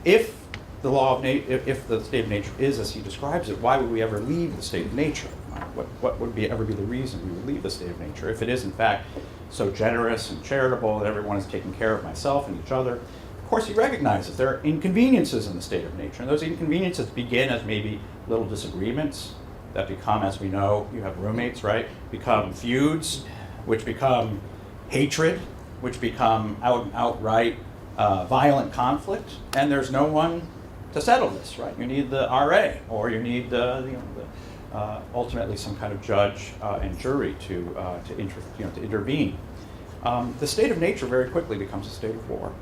If the state of nature is as he describes it, why would we ever leave the state of nature? What would ever be the reason we would leave the state of nature if it is in fact so generous and charitable that everyone is taking care of myself and each other? Of course, he recognizes there are inconveniences in the state of nature, and those inconveniences begin as maybe little disagreements that become, as we know, you have roommates, right? Become feuds, which become hatred, which become outright violent conflict, and there's no one to settle this, right? You need the RA, or you need ultimately some kind of judge and jury to intervene. The state of nature very quickly becomes a state of war,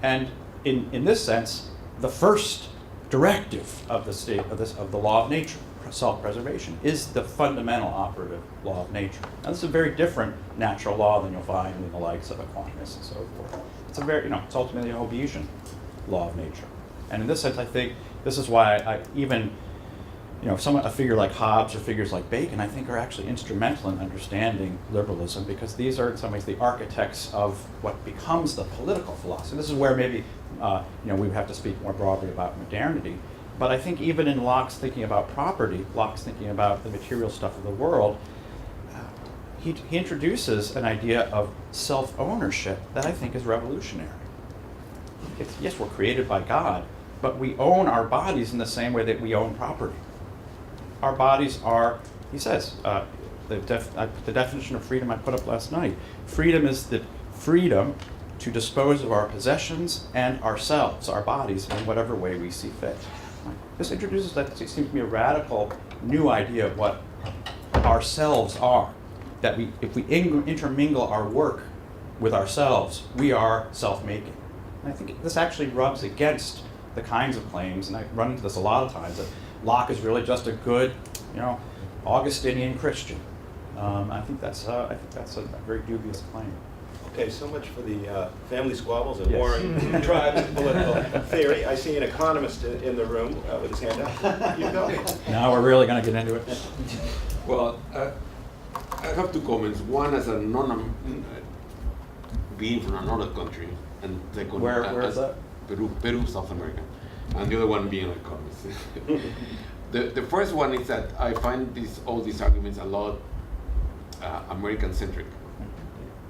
and in this sense, the first directive of the law of nature, self-preservation, is the fundamental operative law of nature. Now, this is a very different natural law than you'll find in the likes of Aquinas and so forth. It's it's ultimately a Hobbesian law of nature. And in this sense, I think this is why a figure like Hobbes or figures like Bacon, I think, are actually instrumental in understanding liberalism, because these are in some ways the architects of what becomes the political philosophy. This is where maybe we have to speak more broadly about modernity. But I think even in Locke's thinking about property, Locke's thinking about the material stuff of the world, he introduces an idea of self-ownership that I think is revolutionary. Yes, we're created by God, but we own our bodies in the same way that we own property. Our bodies are, he says, the definition of freedom I put up last night. Freedom is the freedom to dispose of our possessions and ourselves, our bodies, in whatever way we see fit. This introduces, that seems to me, a radical new idea of what ourselves are. That if we intermingle our work with ourselves, we are self-making. And I think this actually rubs against the kinds of claims, and I run into this a lot of times, that Locke is really just a good, Augustinian Christian. I think that's a very dubious claim. Okay, so much for the family squabbles and Yes. warring tribes and political theory. I see an economist in the room with his hand up. You go. Now we're really going to get into it. Well, I have two comments. One as a being from another country, and second, Where is that? Peru, South America, and the other one being an economist. The first one is that I find all these arguments a lot American-centric.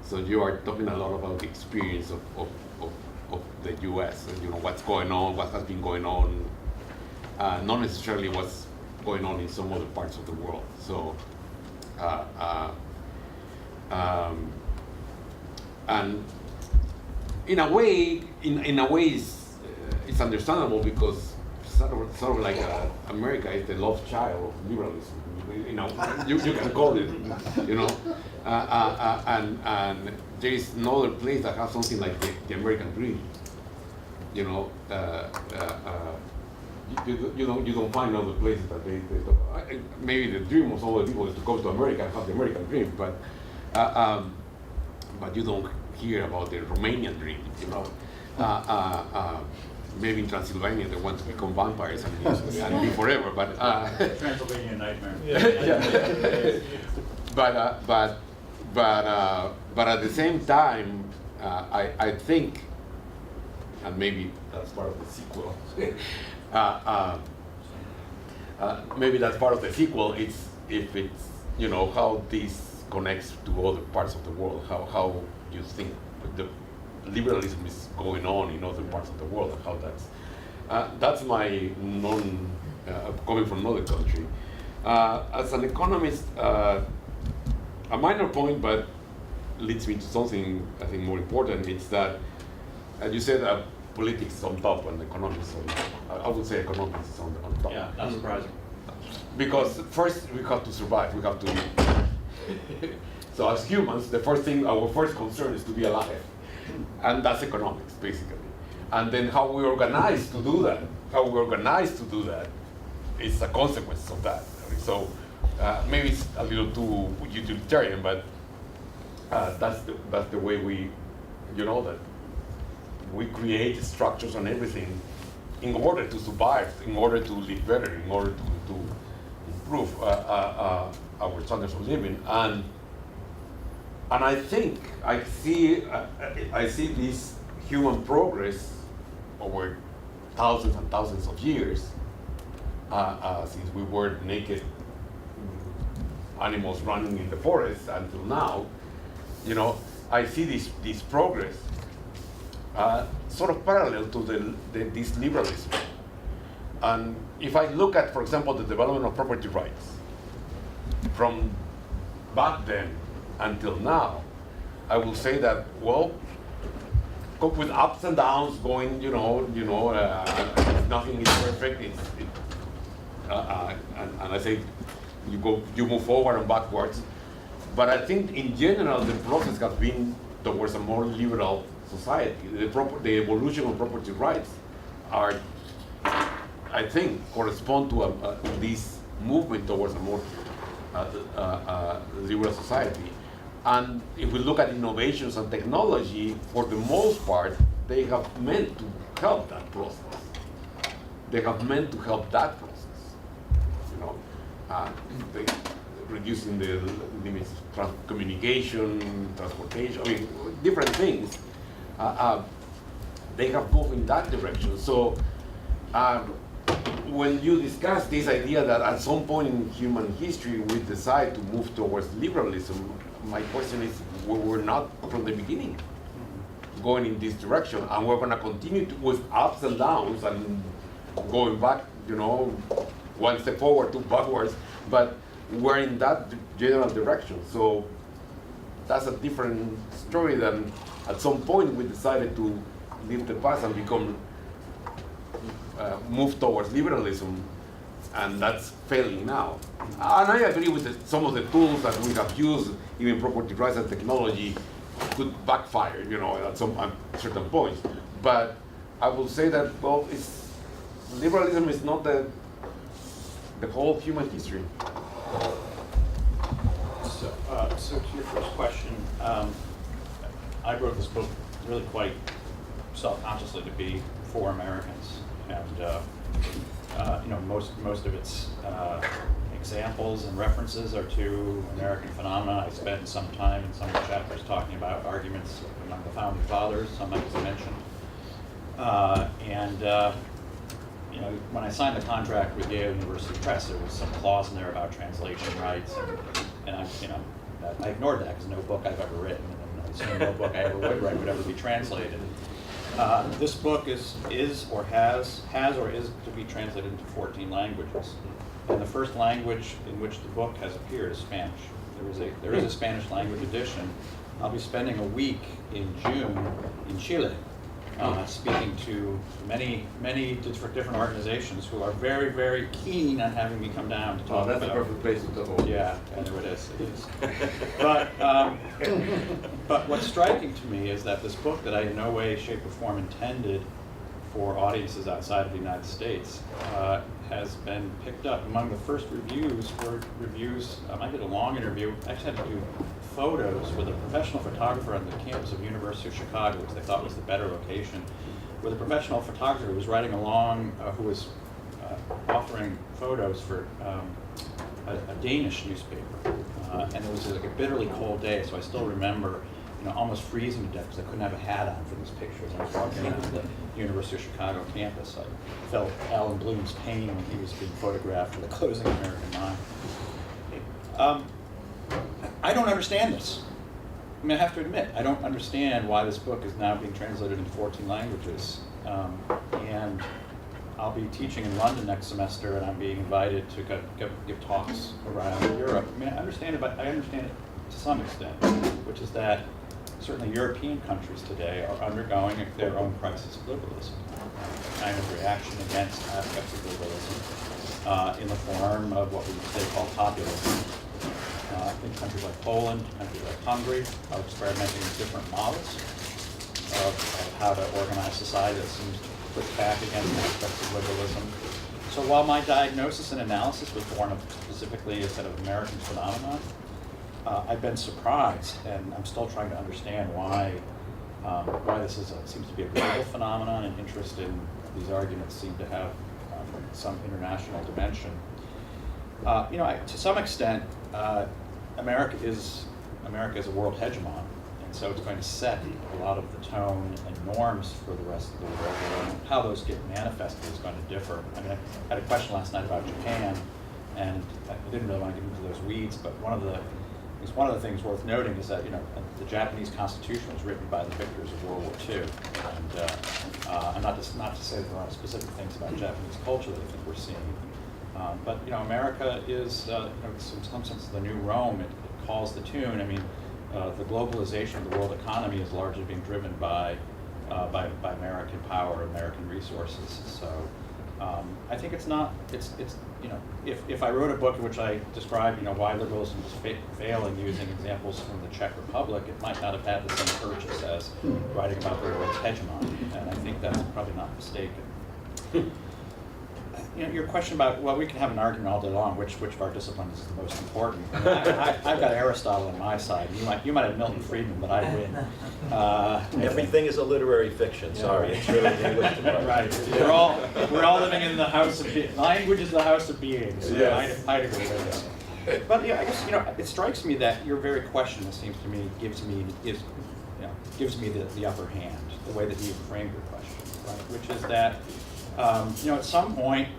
So you are talking a lot about the experience of the U.S. and what's going on, what has been going on, not necessarily what's going on in some other parts of the world. So, and in a way, it's understandable because sort of like America is the love child of liberalism. You can call it, and there is no other place that has something like the American dream. You don't find other places that they maybe the dream of all the people is to come to America and have the American dream, but you don't hear about the Romanian dream. Maybe in Transylvania they want to become vampires and live forever, but Transylvanian nightmare. but at the same time, I think, and maybe that's part of the sequel. Maybe that's part of the sequel. It's how this connects to other parts of the world. How you think the liberalism is going on in other parts of the world, and how that's my coming from another country. As an economist, a minor point, but leads me to something I think more important. It's that, as you said, politics is on top and economics on. I would say economics is on top. Yeah, not surprising. Because first we have to survive. We have to. So as humans, our first concern is to be alive. And that's economics, basically. And then how we organize to do that, is a consequence of that. So maybe it's a little too utilitarian, but that's the way we, that we create structures and everything in order to survive, in order to live better, in order to improve our standards of living. And I think I see this human progress over thousands and thousands of years, since we were naked animals running in the forest until now. I see this progress sort of parallel to this liberalism. And if I look at, for example, the development of property rights from back then until now, I will say that, with ups and downs going, nothing is perfect. And I say you move forward and backwards. But I think in general the process has been towards a more liberal society. The evolution of property rights I think, correspond to this movement towards a more liberal society. And if we look at innovations and technology, for the most part, they have meant to help that process. Reducing the limits of communication, transportation, different things. They have moved in that direction. So when you discuss this idea that at some point in human history we decide to move towards liberalism, my question is, we were not from the beginning going in this direction, and we're going to continue with ups and downs and going back, one step forward, two backwards, but we're in that general direction. So that's a different story than at some point we decided to leave the past and move towards liberalism, and that's failing now. And I agree with some of the tools that we have used, even property rights and technology, could backfire, at certain points. But I will say that, liberalism is not the whole human history. So to your first question, I wrote this book really quite self-consciously to be for Americans, and most of its examples and references are to American phenomena. I spent some time in some of the chapters talking about arguments among the founding fathers, some that was mentioned, when I signed the contract with Yale University Press, there was some clause in there about translation rights, and I ignored that because no book I've ever written, and I assume no book I ever would write would ever be translated. This book is or has or is to be translated into 14 languages, and the first language in which the book has appeared is Spanish. There is a Spanish language edition. I'll be spending a week in June in Chile, speaking to many different organizations who are very, very keen on having me come down to talk about. That's a perfect place to talk. Yeah, I know it is. But what's striking to me is that this book that I in no way, shape, or form intended for audiences outside of the United States has been picked up. Among the first reviews were reviews. I did a long interview. I actually had to do photos with a professional photographer on the campus of University of Chicago, which they thought was the better location, with a professional photographer who was writing along, who was authoring photos for a Danish newspaper. And it was like a bitterly cold day, so I still remember almost freezing to death because I couldn't have a hat on for these pictures. I was walking into the University of Chicago campus. I felt Alan Bloom's pain when he was being photographed for the closing American Mind. I don't understand this. I mean, I have to admit, I don't understand why this book is now being translated into 14 languages. And I'll be teaching in London next semester, and I'm being invited to give talks around Europe. I mean, I understand it, but I understand it to some extent, which is that certainly European countries today are undergoing their own crisis of liberalism, a kind of reaction against aspects of liberalism in the form of what we today call populism. I think countries like Poland, countries like Hungary are experimenting with different models of how to organize society that seems to push back against aspects of liberalism. So while my diagnosis and analysis was born of specifically a set of American phenomenon, I've been surprised, and I'm still trying to understand why this seems to be a global phenomenon, and interest in these arguments seem to have some international dimension. To some extent, America is a world hegemon, and so it's going to set a lot of the tone and norms for the rest of the world. And how those get manifested is going to differ. I mean, I had a question last night about Japan, and I didn't really want to get into those weeds, but one of the things worth noting is that the Japanese Constitution was written by the victors of World War II, and not to say that there aren't specific things about Japanese culture that I think we're seeing. But America is, in some sense, the new Rome. It calls the tune. I mean, the globalization of the world economy is largely being driven by American power, American resources. So I think it's if I wrote a book in which I describe why liberalism is failing using examples from the Czech Republic, it might not have had the same purchase as writing about the world's hegemony, and I think that's probably not mistaken. Your question about, well, we can have an argument all day long which of our disciplines is the most important. I've got Aristotle on my side. You might have Milton Friedman, but I win. Everything is a literary fiction. Sorry, it's really English department. Right. We're all living in the house of being. Language is the house of being. So Yes. Heidegger wins. But I guess it strikes me that your very question, it seems to me, gives me the upper hand. The way that you framed your question, right? Which is that at some point,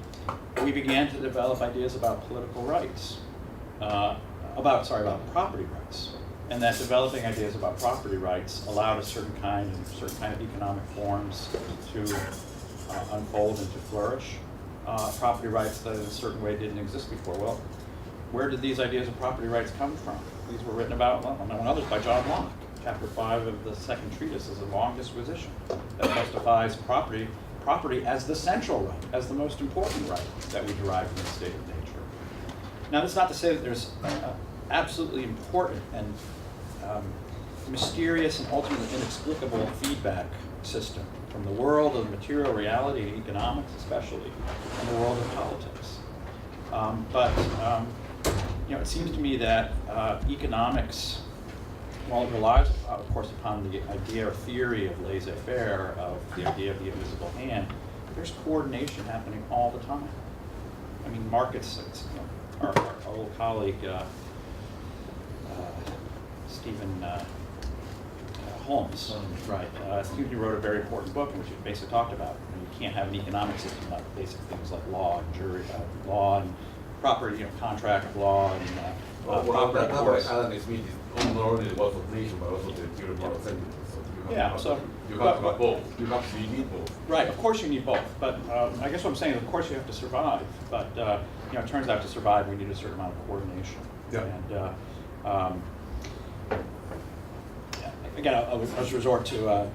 we began to develop ideas about political rights, about property rights, and that developing ideas about property rights allowed a certain kind of economic forms to unfold and to flourish. Property rights that in a certain way didn't exist before. Well, where did these ideas of property rights come from? These were written about, among others, by John Locke. Chapter 5 of the second treatise is a long disquisition that justifies property as the central right, as the most important right that we derive from the state of nature. Now, that's not to say that there's absolutely important and mysterious and ultimately inexplicable feedback system from the world of material reality and economics especially, and the world of politics. It seems to me that economics, while it relies, of course, upon the idea or theory of laissez-faire, of the idea of the invisible hand, there's coordination happening all the time. I mean, markets, our old colleague, Stephen Holmes, right? He wrote a very important book in which he basically talked about you can't have an economic system without basic things like law and jury, law and property, contract law and property that's why courts. Adam Smith is not only the wealth of nation, but also the theory of moral sentiments. So you have to have both. You need both. Right, of course you need both, but I guess what I'm saying is, of course you have to survive, but it turns out to survive we need a certain amount of coordination. Yeah. And again, I'll resort to a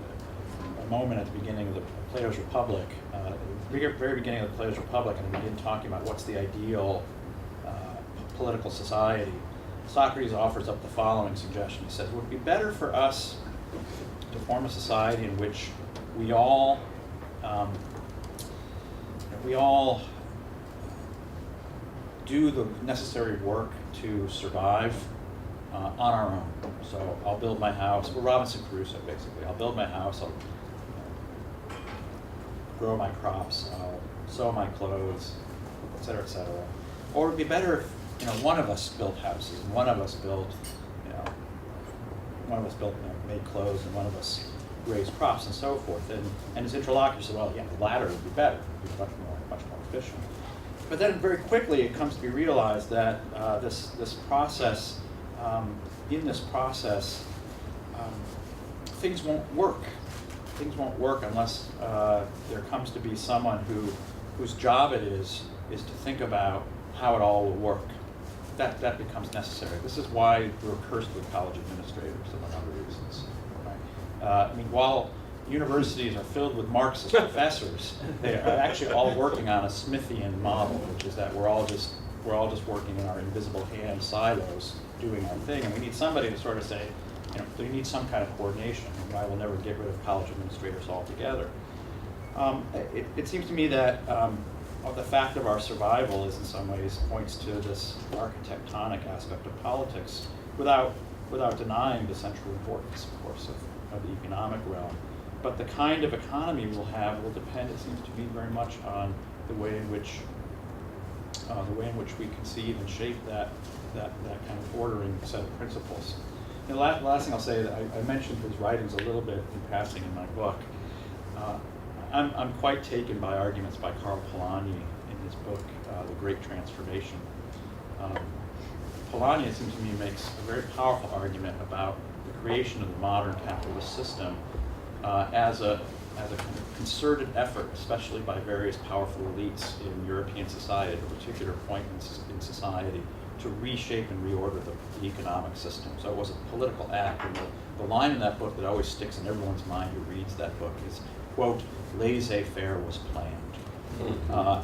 moment at the beginning of Plato's Republic, very beginning of Plato's Republic, and we begin talking about what's the ideal political society. Socrates offers up the following suggestion. He says, it would be better for us to form a society in which we all do the necessary work to survive on our own. So I'll build my house. We're Robinson Crusoe, basically. I'll build my house. I'll grow my crops. I'll sew my clothes, et cetera, et cetera. Or it'd be better if one of us built houses, and one of us made clothes, and one of us raised crops, and so forth. And his interlocutor said, well, yeah, the latter would be better. It would be much more efficient. But then very quickly it comes to be realized that this process, in this process, things won't work. Things won't work unless there comes to be someone whose job it is to think about how it all will work. That becomes necessary. This is why we're cursed with college administrators, among other reasons. Right? While universities are filled with Marxist professors, they are actually all working on a Smithian model, which is that we're all just working in our invisible hand silos, doing our thing, and we need somebody to sort of say, we need some kind of coordination. And I will never get rid of college administrators altogether. It seems to me that the fact of our survival is in some ways points to this architectonic aspect of politics, without denying the central importance, of course, of the economic realm. But the kind of economy we'll have will depend, it seems to me, very much on the way in which we conceive and shape that kind of ordering set of principles. And the last thing I'll say, that I mentioned his writings a little bit in passing in my book. I'm quite taken by arguments by Karl Polanyi in his book, The Great Transformation. Polanyi, it seems to me, makes a very powerful argument about the creation of the modern capitalist system as a kind of concerted effort, especially by various powerful elites in European society at a particular point in society, to reshape and reorder the economic system. So it was a political act, and the line in that book that always sticks in everyone's mind who reads that book is, quote, laissez-faire was planned.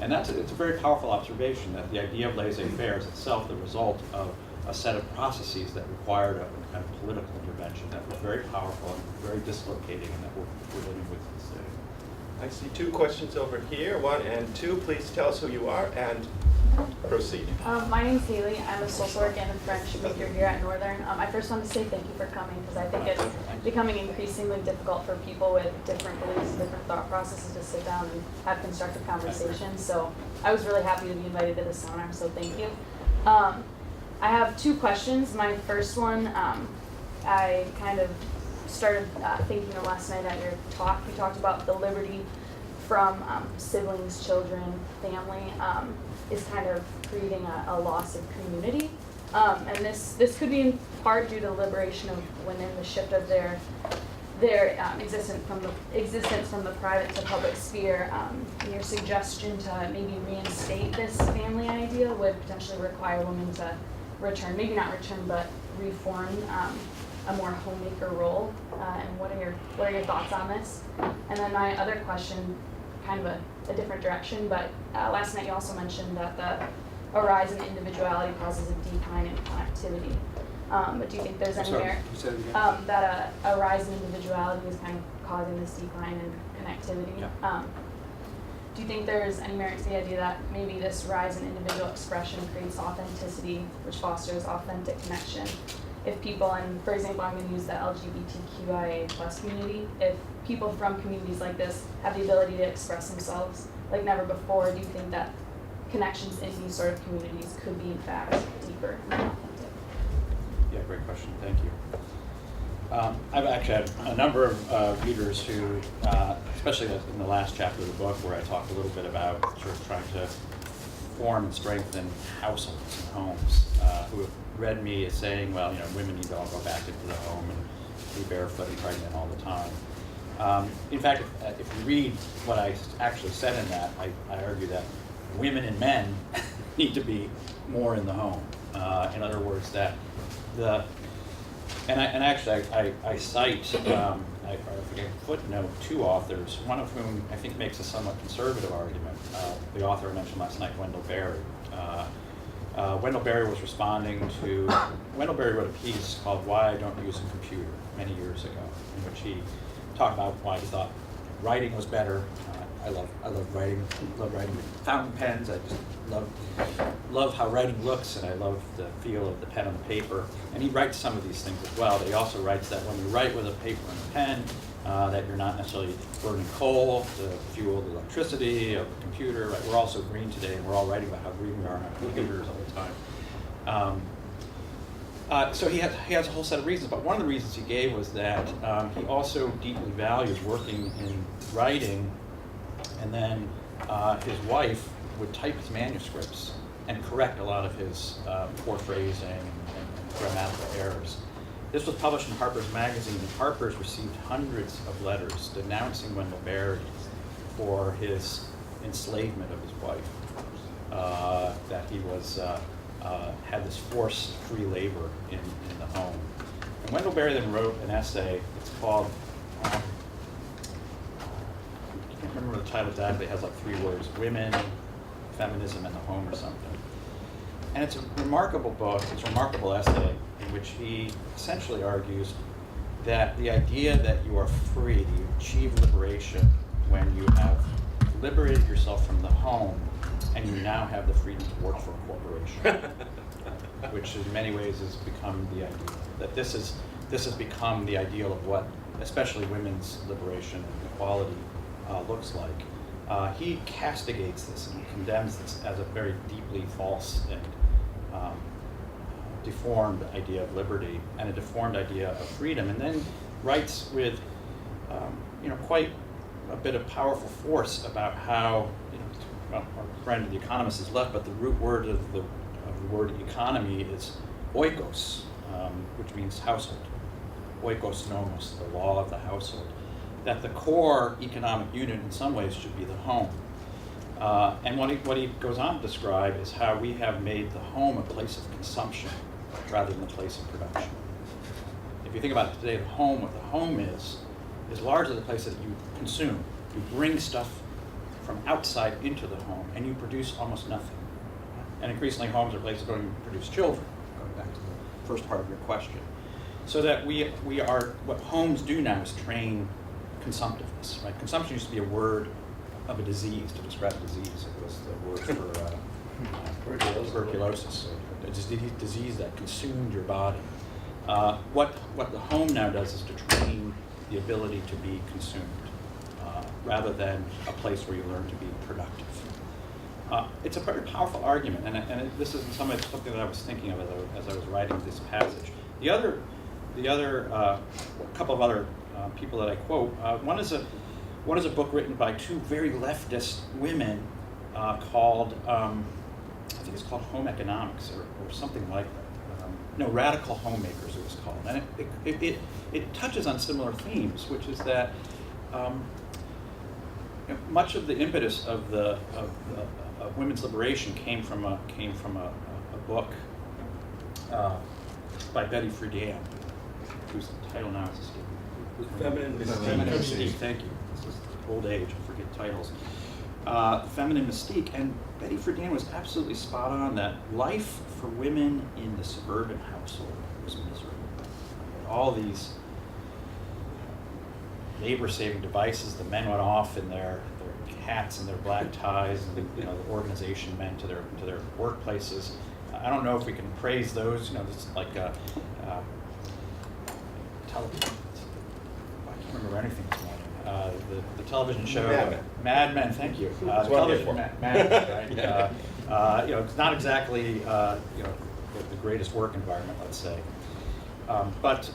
And it's a very powerful observation, that the idea of laissez-faire is itself the result of a set of processes that required a kind of political intervention that was very powerful and very dislocating, and that we're living with today. I see two questions over here, 1 and 2. Please tell us who you are and proceed. My name's Haley. I'm a social work and a French major here at Northern. I first want to say thank you for coming, because I think it's becoming increasingly difficult for people with different beliefs and different thought processes to sit down and have constructive conversations. So I was really happy to be invited to this seminar, so thank you. I have 2 questions. My first one, I kind of started thinking of last night at your talk. You talked about the liberty from siblings, children, family, is kind of creating a loss of community. And this could be in part due to liberation of women, the shift of their existence from the private to public sphere. And your suggestion to maybe reinstate this family idea would potentially require women to return, maybe not return, but reform a more homemaker role. And what are your thoughts on this? And then my other question, kind of a different direction, but last night you also mentioned that a rise in individuality causes a decline in connectivity. But do you think there's any merit that a rise in individuality is kind of causing this decline in connectivity? Yeah. Do you think there's any merit to the idea that maybe this rise in individual expression creates authenticity, which fosters authentic connection? If people, and for example, I'm going to use the LGBTQIA+ community, if people from communities like this have the ability to express themselves like never before, do you think that connections in these sort of communities could be, in fact, deeper and more authentic? Yeah, great question. Thank you. I've actually had a number of readers who, especially in the last chapter of the book where I talk a little bit about sort of trying to form and strengthen households and homes, who have read me as saying, well, women need to all go back into the home and be barefoot and pregnant all the time. In fact, if you read what I actually said in that, I argue that women and men need to be more in the home. In other words, that I cite, I forget, footnote 2 authors, one of whom I think makes a somewhat conservative argument. The author I mentioned last night, Wendell Berry. Wendell Berry was Wendell Berry wrote a piece called Why I Don't Use a Computer many years ago, in which he talked about why he thought writing was better. I love writing with fountain pens. I just love how writing looks, and I love the feel of the pen on the paper. And he writes some of these things as well. But he also writes that when you write with a paper and a pen, that you're not necessarily burning coal to fuel the electricity of the computer. Right? We're all so green today, and we're all writing about how green we are on our computers all the time. So he has a whole set of reasons, but one of the reasons he gave was that he also deeply values working in writing, and then his wife would type his manuscripts and correct a lot of his poor phrasing and grammatical errors. This was published in Harper's Magazine, and Harper's received hundreds of letters denouncing Wendell Berry for his enslavement of his wife, that he was had this forced free labor in the home. And Wendell Berry then wrote an essay. It's called, I can't remember the title exactly, it has like 3 words, Women, Feminism, and the Home or something. And it's a remarkable book, it's a remarkable essay in which he essentially argues that the idea that you are free, that you achieve liberation when you have liberated yourself from the home and you now have the freedom to work for a corporation, which in many ways has become the ideal. That this has become the ideal of what, especially women's liberation and equality, looks like. He castigates this and condemns this as a very deeply false and deformed idea of liberty and a deformed idea of freedom, and then writes with quite a bit of powerful force about how, our friend the economist is left, but the root word of the word economy is oikos, which means household. Oikos nomos, the law of the household. That the core economic unit in some ways should be the home. And what he goes on to describe is how we have made the home a place of consumption rather than a place of production. If you think about it today, what the home is largely the place that you consume. You bring stuff from outside into the home, and you produce almost nothing. And increasingly, homes are places going to produce children, going back to the first part of your question. So that we are, what homes do now is train consumptiveness, right? Consumption used to be a word of a disease, to describe a disease. It was the word for tuberculosis, a disease that consumed your body. What the home now does is to train the ability to be consumed, rather than a place where you learn to be productive. It's a very powerful argument, and this is in some ways something that I was thinking of as I was writing this passage. The other couple of other people that I quote, one is a book written by 2 very leftist women called, I think it's called Home Economics or something like that. Radical Homemakers it was called. And it touches on similar themes, which is that much of the impetus of women's liberation came from a book by Betty Friedan, whose title now is escaping. Feminine Mystique. Feminine Mystique, thank you. This is old age, I forget titles. Feminine Mystique, and Betty Friedan was absolutely spot on that life for women in the suburban household was miserable. All these labor-saving devices, the men went off in their hats and their black ties, and the organization men to their workplaces. I don't know if we can praise those. This is like television. I can't remember anything this morning. The television show Mad Men. Thank you. Television Mad Men. Right? It's not exactly the greatest work environment, let's say. But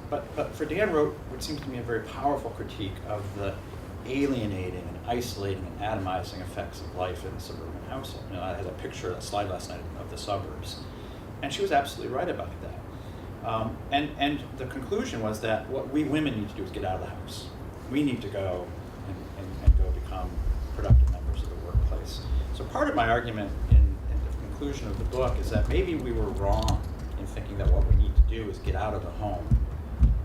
But Friedan wrote what seems to me a very powerful critique of the alienating and isolating and atomizing effects of life in the suburban household. You know, I had a slide last night of the suburbs, and she was absolutely right about that. And the conclusion was that what we women need to do is get out of the house. We need to go and go become productive members of the workplace. So part of my argument in the conclusion of the book is that maybe we were wrong in thinking that what we need to do is get out of the home,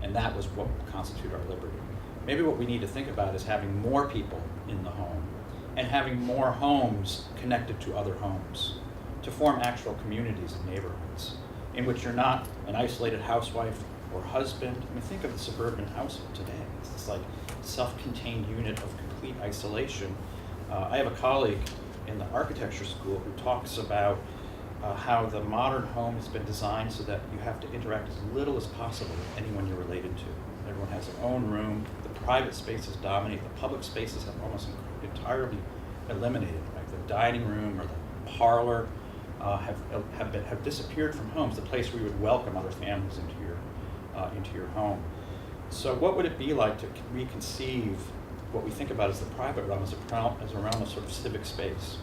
and that was what would constitute our liberty. Maybe what we need to think about is having more people in the home and having more homes connected to other homes to form actual communities and neighborhoods in which you're not an isolated housewife or husband. I mean, think of the suburban household today. It's this like self-contained unit of complete isolation. I have a colleague in the architecture school who talks about how the modern home has been designed so that you have to interact as little as possible with anyone you're related to. Everyone has their own room. The private spaces dominate. The public spaces have almost entirely eliminated. Right? The dining room or the parlor have disappeared from homes. The place where you would welcome other families into your home. So, what would it be like to reconceive what we think about as the private realm as a realm of sort of civic space?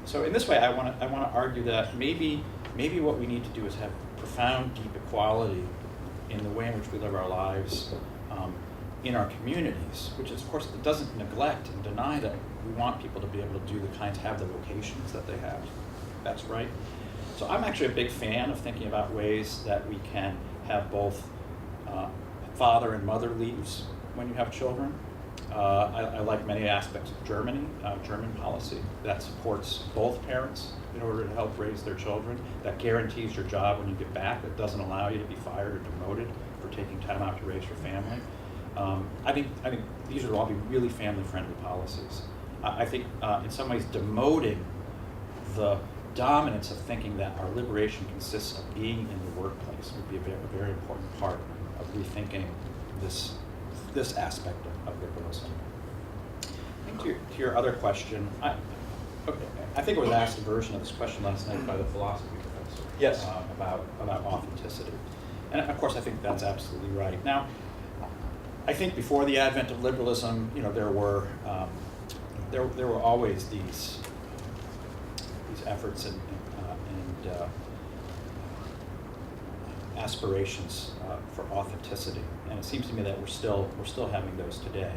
So, in this way, I want to argue that maybe what we need to do is have profound, deep equality in the way in which we live our lives in our communities, which is, of course, it doesn't neglect and deny that we want people to be able to do the kinds, have the vocations that they have. That's right. So I'm actually a big fan of thinking about ways that we can have both father and mother leaves when you have children. I like many aspects of German policy that supports both parents in order to help raise their children, that guarantees your job when you get back, that doesn't allow you to be fired or demoted for taking time out to raise your family. I think these would all be really family-friendly policies. I think in some ways demoting the dominance of thinking that our liberation consists of being in the workplace would be a very important part of rethinking this aspect of liberalism. I think to your other question, I think it was asked a version of this question last night by the philosophy professor. Yes. About authenticity, and of course I think that's absolutely right. Now, I think before the advent of liberalism, there were always these efforts and aspirations for authenticity, and it seems to me that we're still having those today,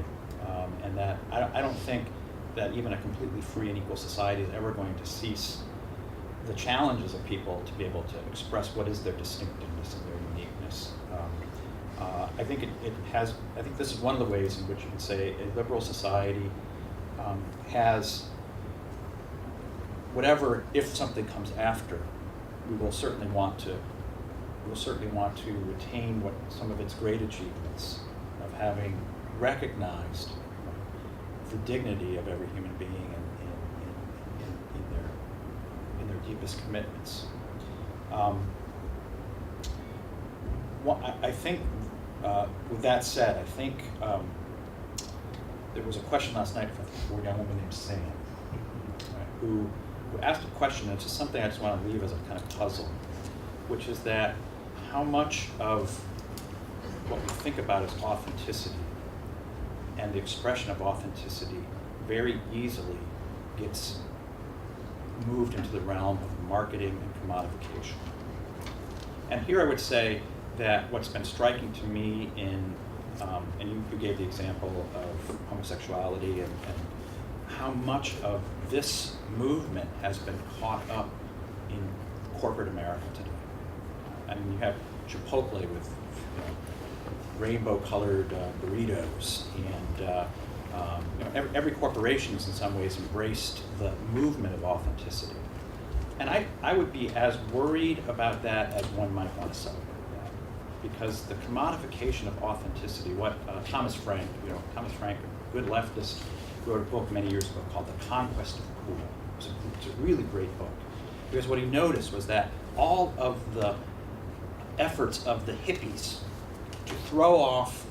and that I don't think that even a completely free and equal society is ever going to cease the challenges of people to be able to express what is their distinctiveness and their uniqueness. I think I think this is one of the ways in which you could say a liberal society has whatever, if something comes after, we will certainly want to retain some of its great achievements of having recognized the dignity of every human being in their deepest commitments. I think, with that said, I think there was a question last night from a young woman named Sam, who asked a question, and it's just something I just want to leave as a kind of puzzle, which is that how much of what we think about as authenticity and the expression of authenticity very easily gets moved into the realm of marketing and commodification. And here I would say that what's been striking to me and you gave the example of homosexuality and how much of this movement has been caught up in corporate America today. I mean, you have Chipotle with rainbow-colored burritos, and every corporation has in some ways embraced the movement of authenticity. And I would be as worried about that as one might want to celebrate that, because the commodification of authenticity, what Thomas Frank, a good leftist, wrote a book many years ago called The Conquest of Cool. It's a really great book, because what he noticed was that all of the efforts of the hippies to throw off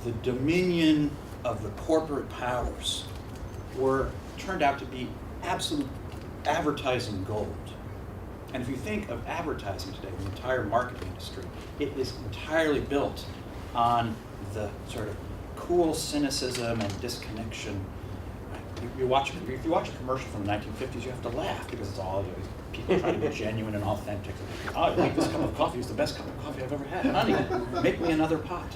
the dominion of the corporate powers turned out to be absolute advertising gold. And if you think of advertising today, the entire marketing industry, it is entirely built on the sort of cool cynicism and disconnection. If you watch a commercial from the 1950s, you have to laugh because it's all people trying to be genuine and authentic. Oh, I think this cup of coffee is the best cup of coffee I've ever had. Honey, make me another pot.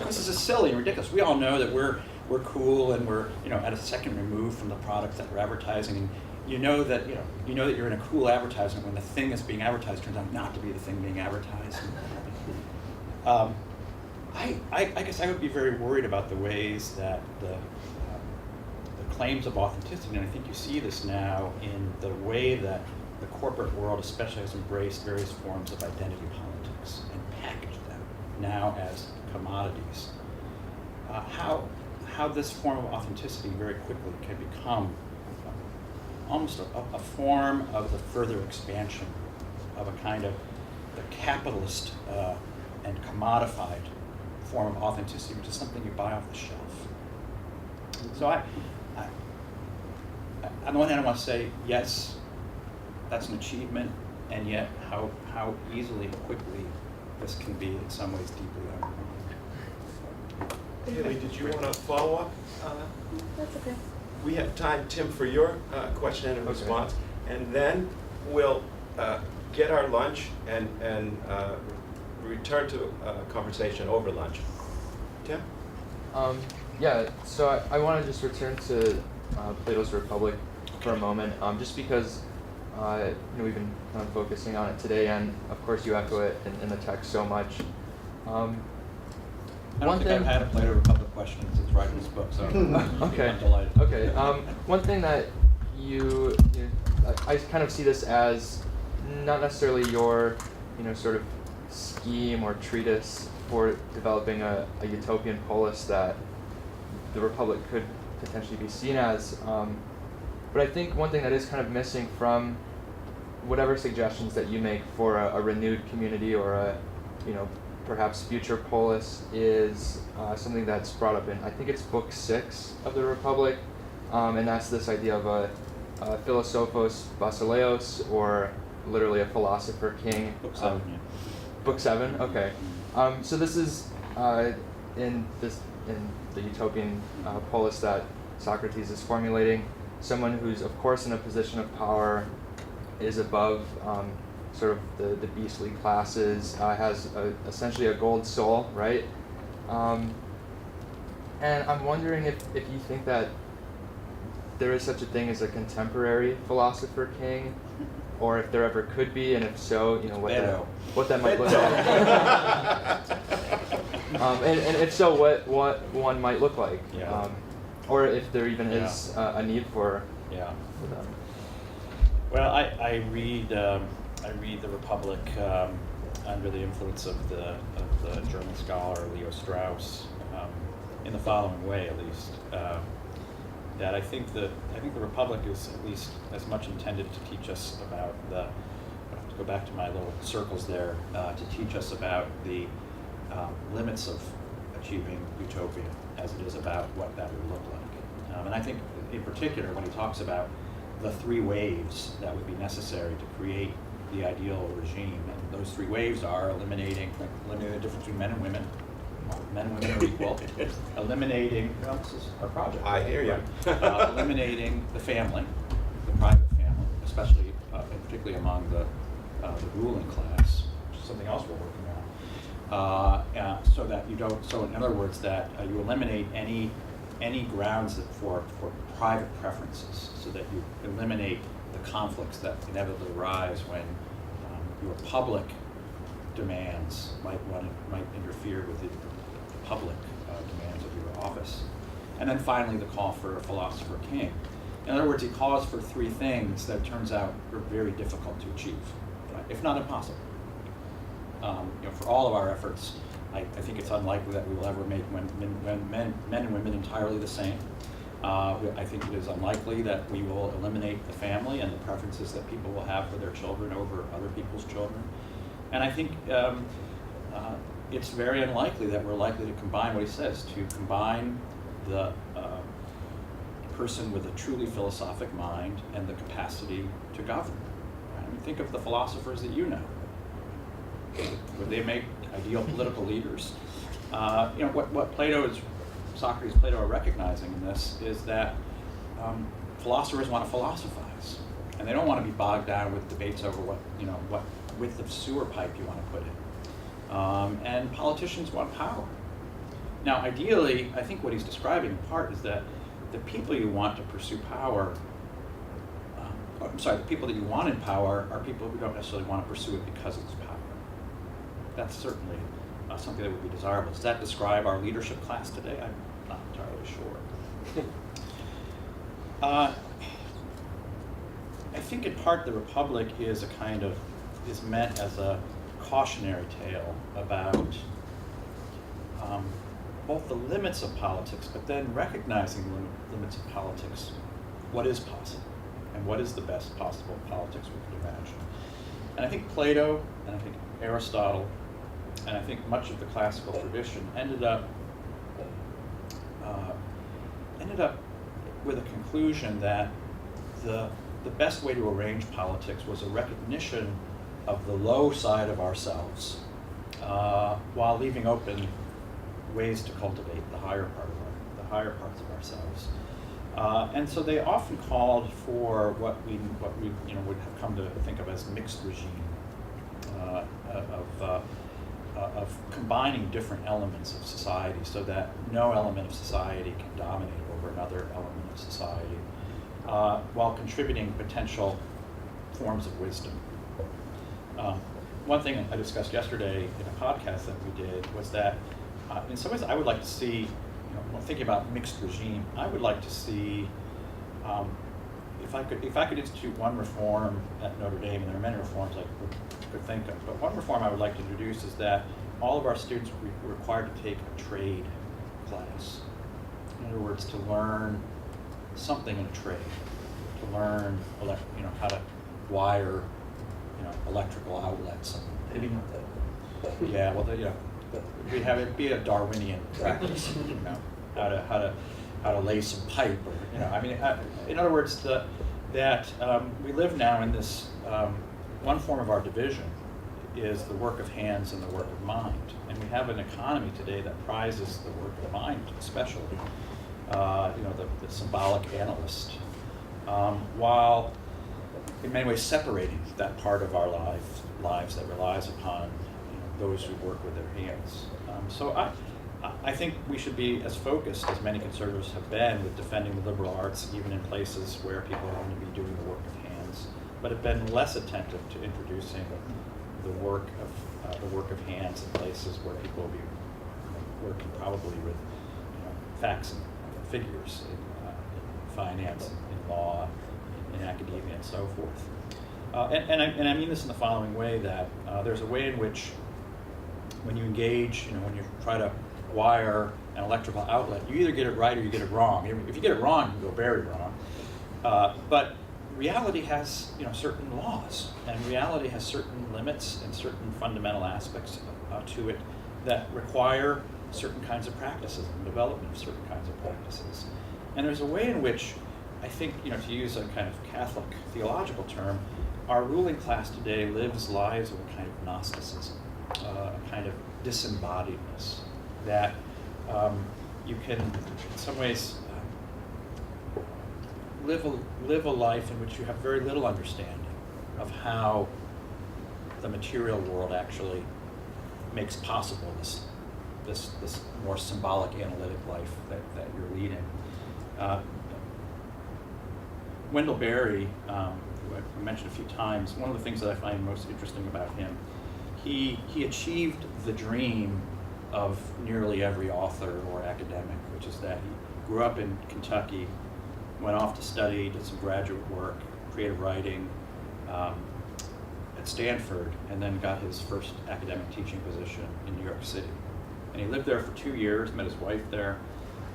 This is silly and ridiculous. We all know that we're cool and we're at a second removed from the product that we're advertising. And you know that you're in a cool advertisement when the thing that's being advertised turns out not to be the thing being advertised. I guess I would be very worried about the ways that the claims of authenticity, and I think you see this now in the way that the corporate world especially has embraced various forms of identity politics and packaged them now as commodities. How this form of authenticity very quickly can become almost a form of the further expansion of a kind of the capitalist and commodified form of authenticity, which is something you buy off the shelf. So on the one hand, I want to say, yes, that's an achievement, and yet how easily and quickly this can be in some ways deeply undermined. Haley, did you want to follow up? That's okay. We have time, Tim, for your question and response, and then we'll get our lunch and return to conversation over lunch. Tim? Yeah, so I want to just return to Plato's Republic for a moment, just because we've been kind of focusing on it today, and of course you echo it in the text so much. I don't think I've had a Plato Republic question since writing this book, so okay. I'm delighted. Okay. One thing that I kind of see this as not necessarily your, sort of scheme or treatise for developing a utopian polis that the Republic could potentially be seen as. But I think one thing that is kind of missing from whatever suggestions that you make for a renewed community or a, perhaps future polis is something that's brought up in, I think it's book 6 of the Republic, and that's this idea of a philosophos basileos, or literally a philosopher king. Book 7, yeah. Book 7, okay. So this is in the utopian polis that Socrates is formulating, someone who's of course in a position of power, is above sort of the beastly classes, has essentially a gold soul, right? And I'm wondering if you think that there is such a thing as a contemporary philosopher king, or if there ever could be, and if so, what that might look like. And if so, what one might look like, Yeah. or if there even is a need for them. Well, I read the Republic under the influence of the German scholar Leo Strauss, in the following way, at least, that I think the Republic is at least as much intended to teach us about to go back to my little circles there, to teach us about the limits of achieving utopia as it is about what that would look like. And I think in particular when he talks about the 3 waves that would be necessary to create the ideal regime, and those 3 waves are eliminating the difference between men and women. Men and women are equal. Eliminating, this is our project. I hear you. Right? Eliminating the family, the private family, especially and particularly among the ruling class, which is something else we're working on. So that you don't. So in other words, that you eliminate any grounds for private preferences, so that you eliminate the conflicts that inevitably arise when your public demands might interfere with the public demands of your office. And then finally, the call for a philosopher king. In other words, he calls for 3 things that turns out are very difficult to achieve, right? If not impossible. For all of our efforts, I think it's unlikely that we will ever make men and women entirely the same. I think it is unlikely that we will eliminate the family and the preferences that people will have for their children over other people's children. And I think it's very unlikely that we're likely to combine what he says, to combine the person with a truly philosophic mind and the capacity to govern. Right? I mean, think of the philosophers that you know. Would they make ideal political leaders? what Socrates, Plato are recognizing in this is that philosophers want to philosophize, and they don't want to be bogged down with debates over what width of sewer pipe you want to put in. And politicians want power. Now, ideally, I think what he's describing in part is that the people you want to pursue power, the people that you want in power are people who don't necessarily want to pursue it because it's power. That's certainly something that would be desirable. Does that describe our leadership class today? I'm not entirely sure. I think in part the Republic is meant as a cautionary tale about both the limits of politics, but then recognizing the limits of politics, what is possible, and what is the best possible politics we could imagine. And I think Plato, and I think Aristotle, and I think much of the classical tradition ended up with a conclusion that the best way to arrange politics was a recognition of the low side of ourselves, while leaving open ways to cultivate the higher parts of ourselves. And so they often called for what we would have come to think of as mixed regime, of combining different elements of society so that no element of society can dominate over another element of society, while contributing potential forms of wisdom. One thing I discussed yesterday in a podcast that we did was that in some ways I would like to see, when thinking about mixed regime, I would like to see if I could institute one reform at Notre Dame, and there are many reforms I could think of, but one reform I would like to introduce is that all of our students were required to take a trade class. In other words, to learn something in a trade, to learn how to wire electrical outlets, and maybe we'd have it be a Darwinian practice, how to lay some pipe, or in other words, that we live now in this one form of our division is the work of hands and the work of mind, and we have an economy today that prizes the work of mind, especially the symbolic analyst, while in many ways separating that part of our lives that relies upon those who work with their hands. So I think we should be as focused as many conservatives have been with defending the liberal arts, even in places where people are going to be doing the work of hands, but have been less attentive to introducing the work of hands in places where people will be working probably with facts and figures in finance, in law, in academia, and so forth. And I mean this in the following way, that there's a way in which when you engage, when you try to wire an electrical outlet, you either get it right or you get it wrong. If you get it wrong, you go very wrong. But reality has certain laws, and reality has certain limits and certain fundamental aspects to it that require certain kinds of practices and development of certain kinds of practices. And there's a way in which I think, to use a kind of Catholic theological term, our ruling class today lives lives of a kind of Gnosticism, a kind of disembodiedness, that you can, in some ways, live a life in which you have very little understanding of how the material world actually makes possible this more symbolic, analytic life that you're leading. Wendell Berry, who I've mentioned a few times, one of the things that I find most interesting about him, he achieved the dream of nearly every author or academic, which is that he grew up in Kentucky, went off to study, did some graduate work, creative writing at Stanford, and then got his first academic teaching position in New York City. And he lived there for 2 years, met his wife there,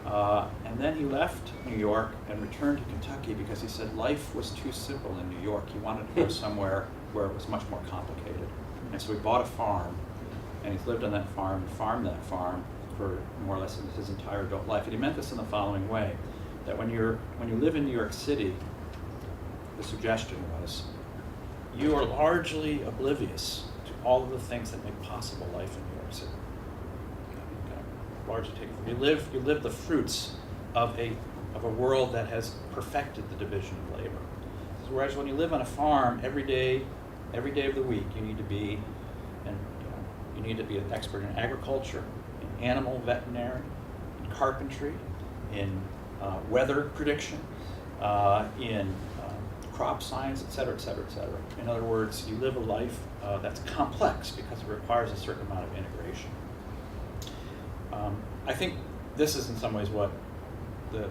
and then he left New York and returned to Kentucky because he said life was too simple in New York. He wanted to go somewhere where it was much more complicated. And so he bought a farm, and he's lived on that farm and farmed that farm for more or less his entire adult life. And he meant this in the following way, that when you live in New York City, the suggestion was, you are largely oblivious to all of the things that make possible life in New York City. largely taken from. You live the fruits of a world that has perfected the division of labor. Whereas when you live on a farm, every day of the week, you need to be an expert in agriculture, in animal veterinary, in carpentry, in weather prediction, in crop science, et cetera, et cetera, et cetera. In other words, you live a life that's complex because it requires a certain amount of integration. I think this is in some ways what the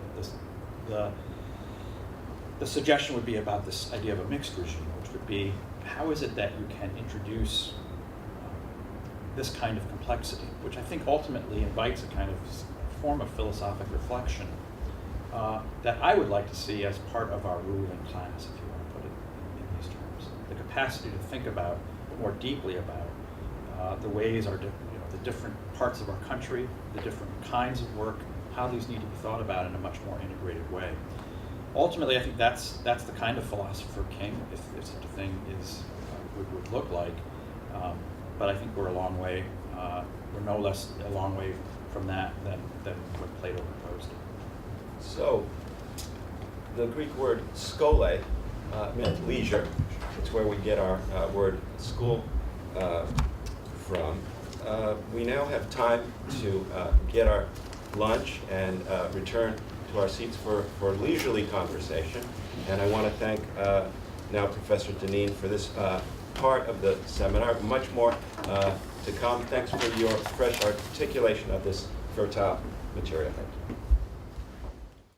suggestion would be about this idea of a mixed regime, which would be, how is it that you can introduce this kind of complexity, which I think ultimately invites a kind of form of philosophic reflection that I would like to see as part of our ruling class, if you want to put it in these terms. The capacity to think about, more deeply about, the ways the different parts of our country, the different kinds of work, how these need to be thought about in a much more integrated way. Ultimately, I think that's the kind of philosopher king, if such a thing would look like. But I think we're a long way. We're no less a long way from that than what Plato proposed. So, the Greek word skole meant leisure. It's where we get our word school from. We now have time to get our lunch and return to our seats for leisurely conversation. And I want to thank now Professor Deneen for this part of the seminar. Much more to come. Thanks for your fresh articulation of this fertile material. Thank you.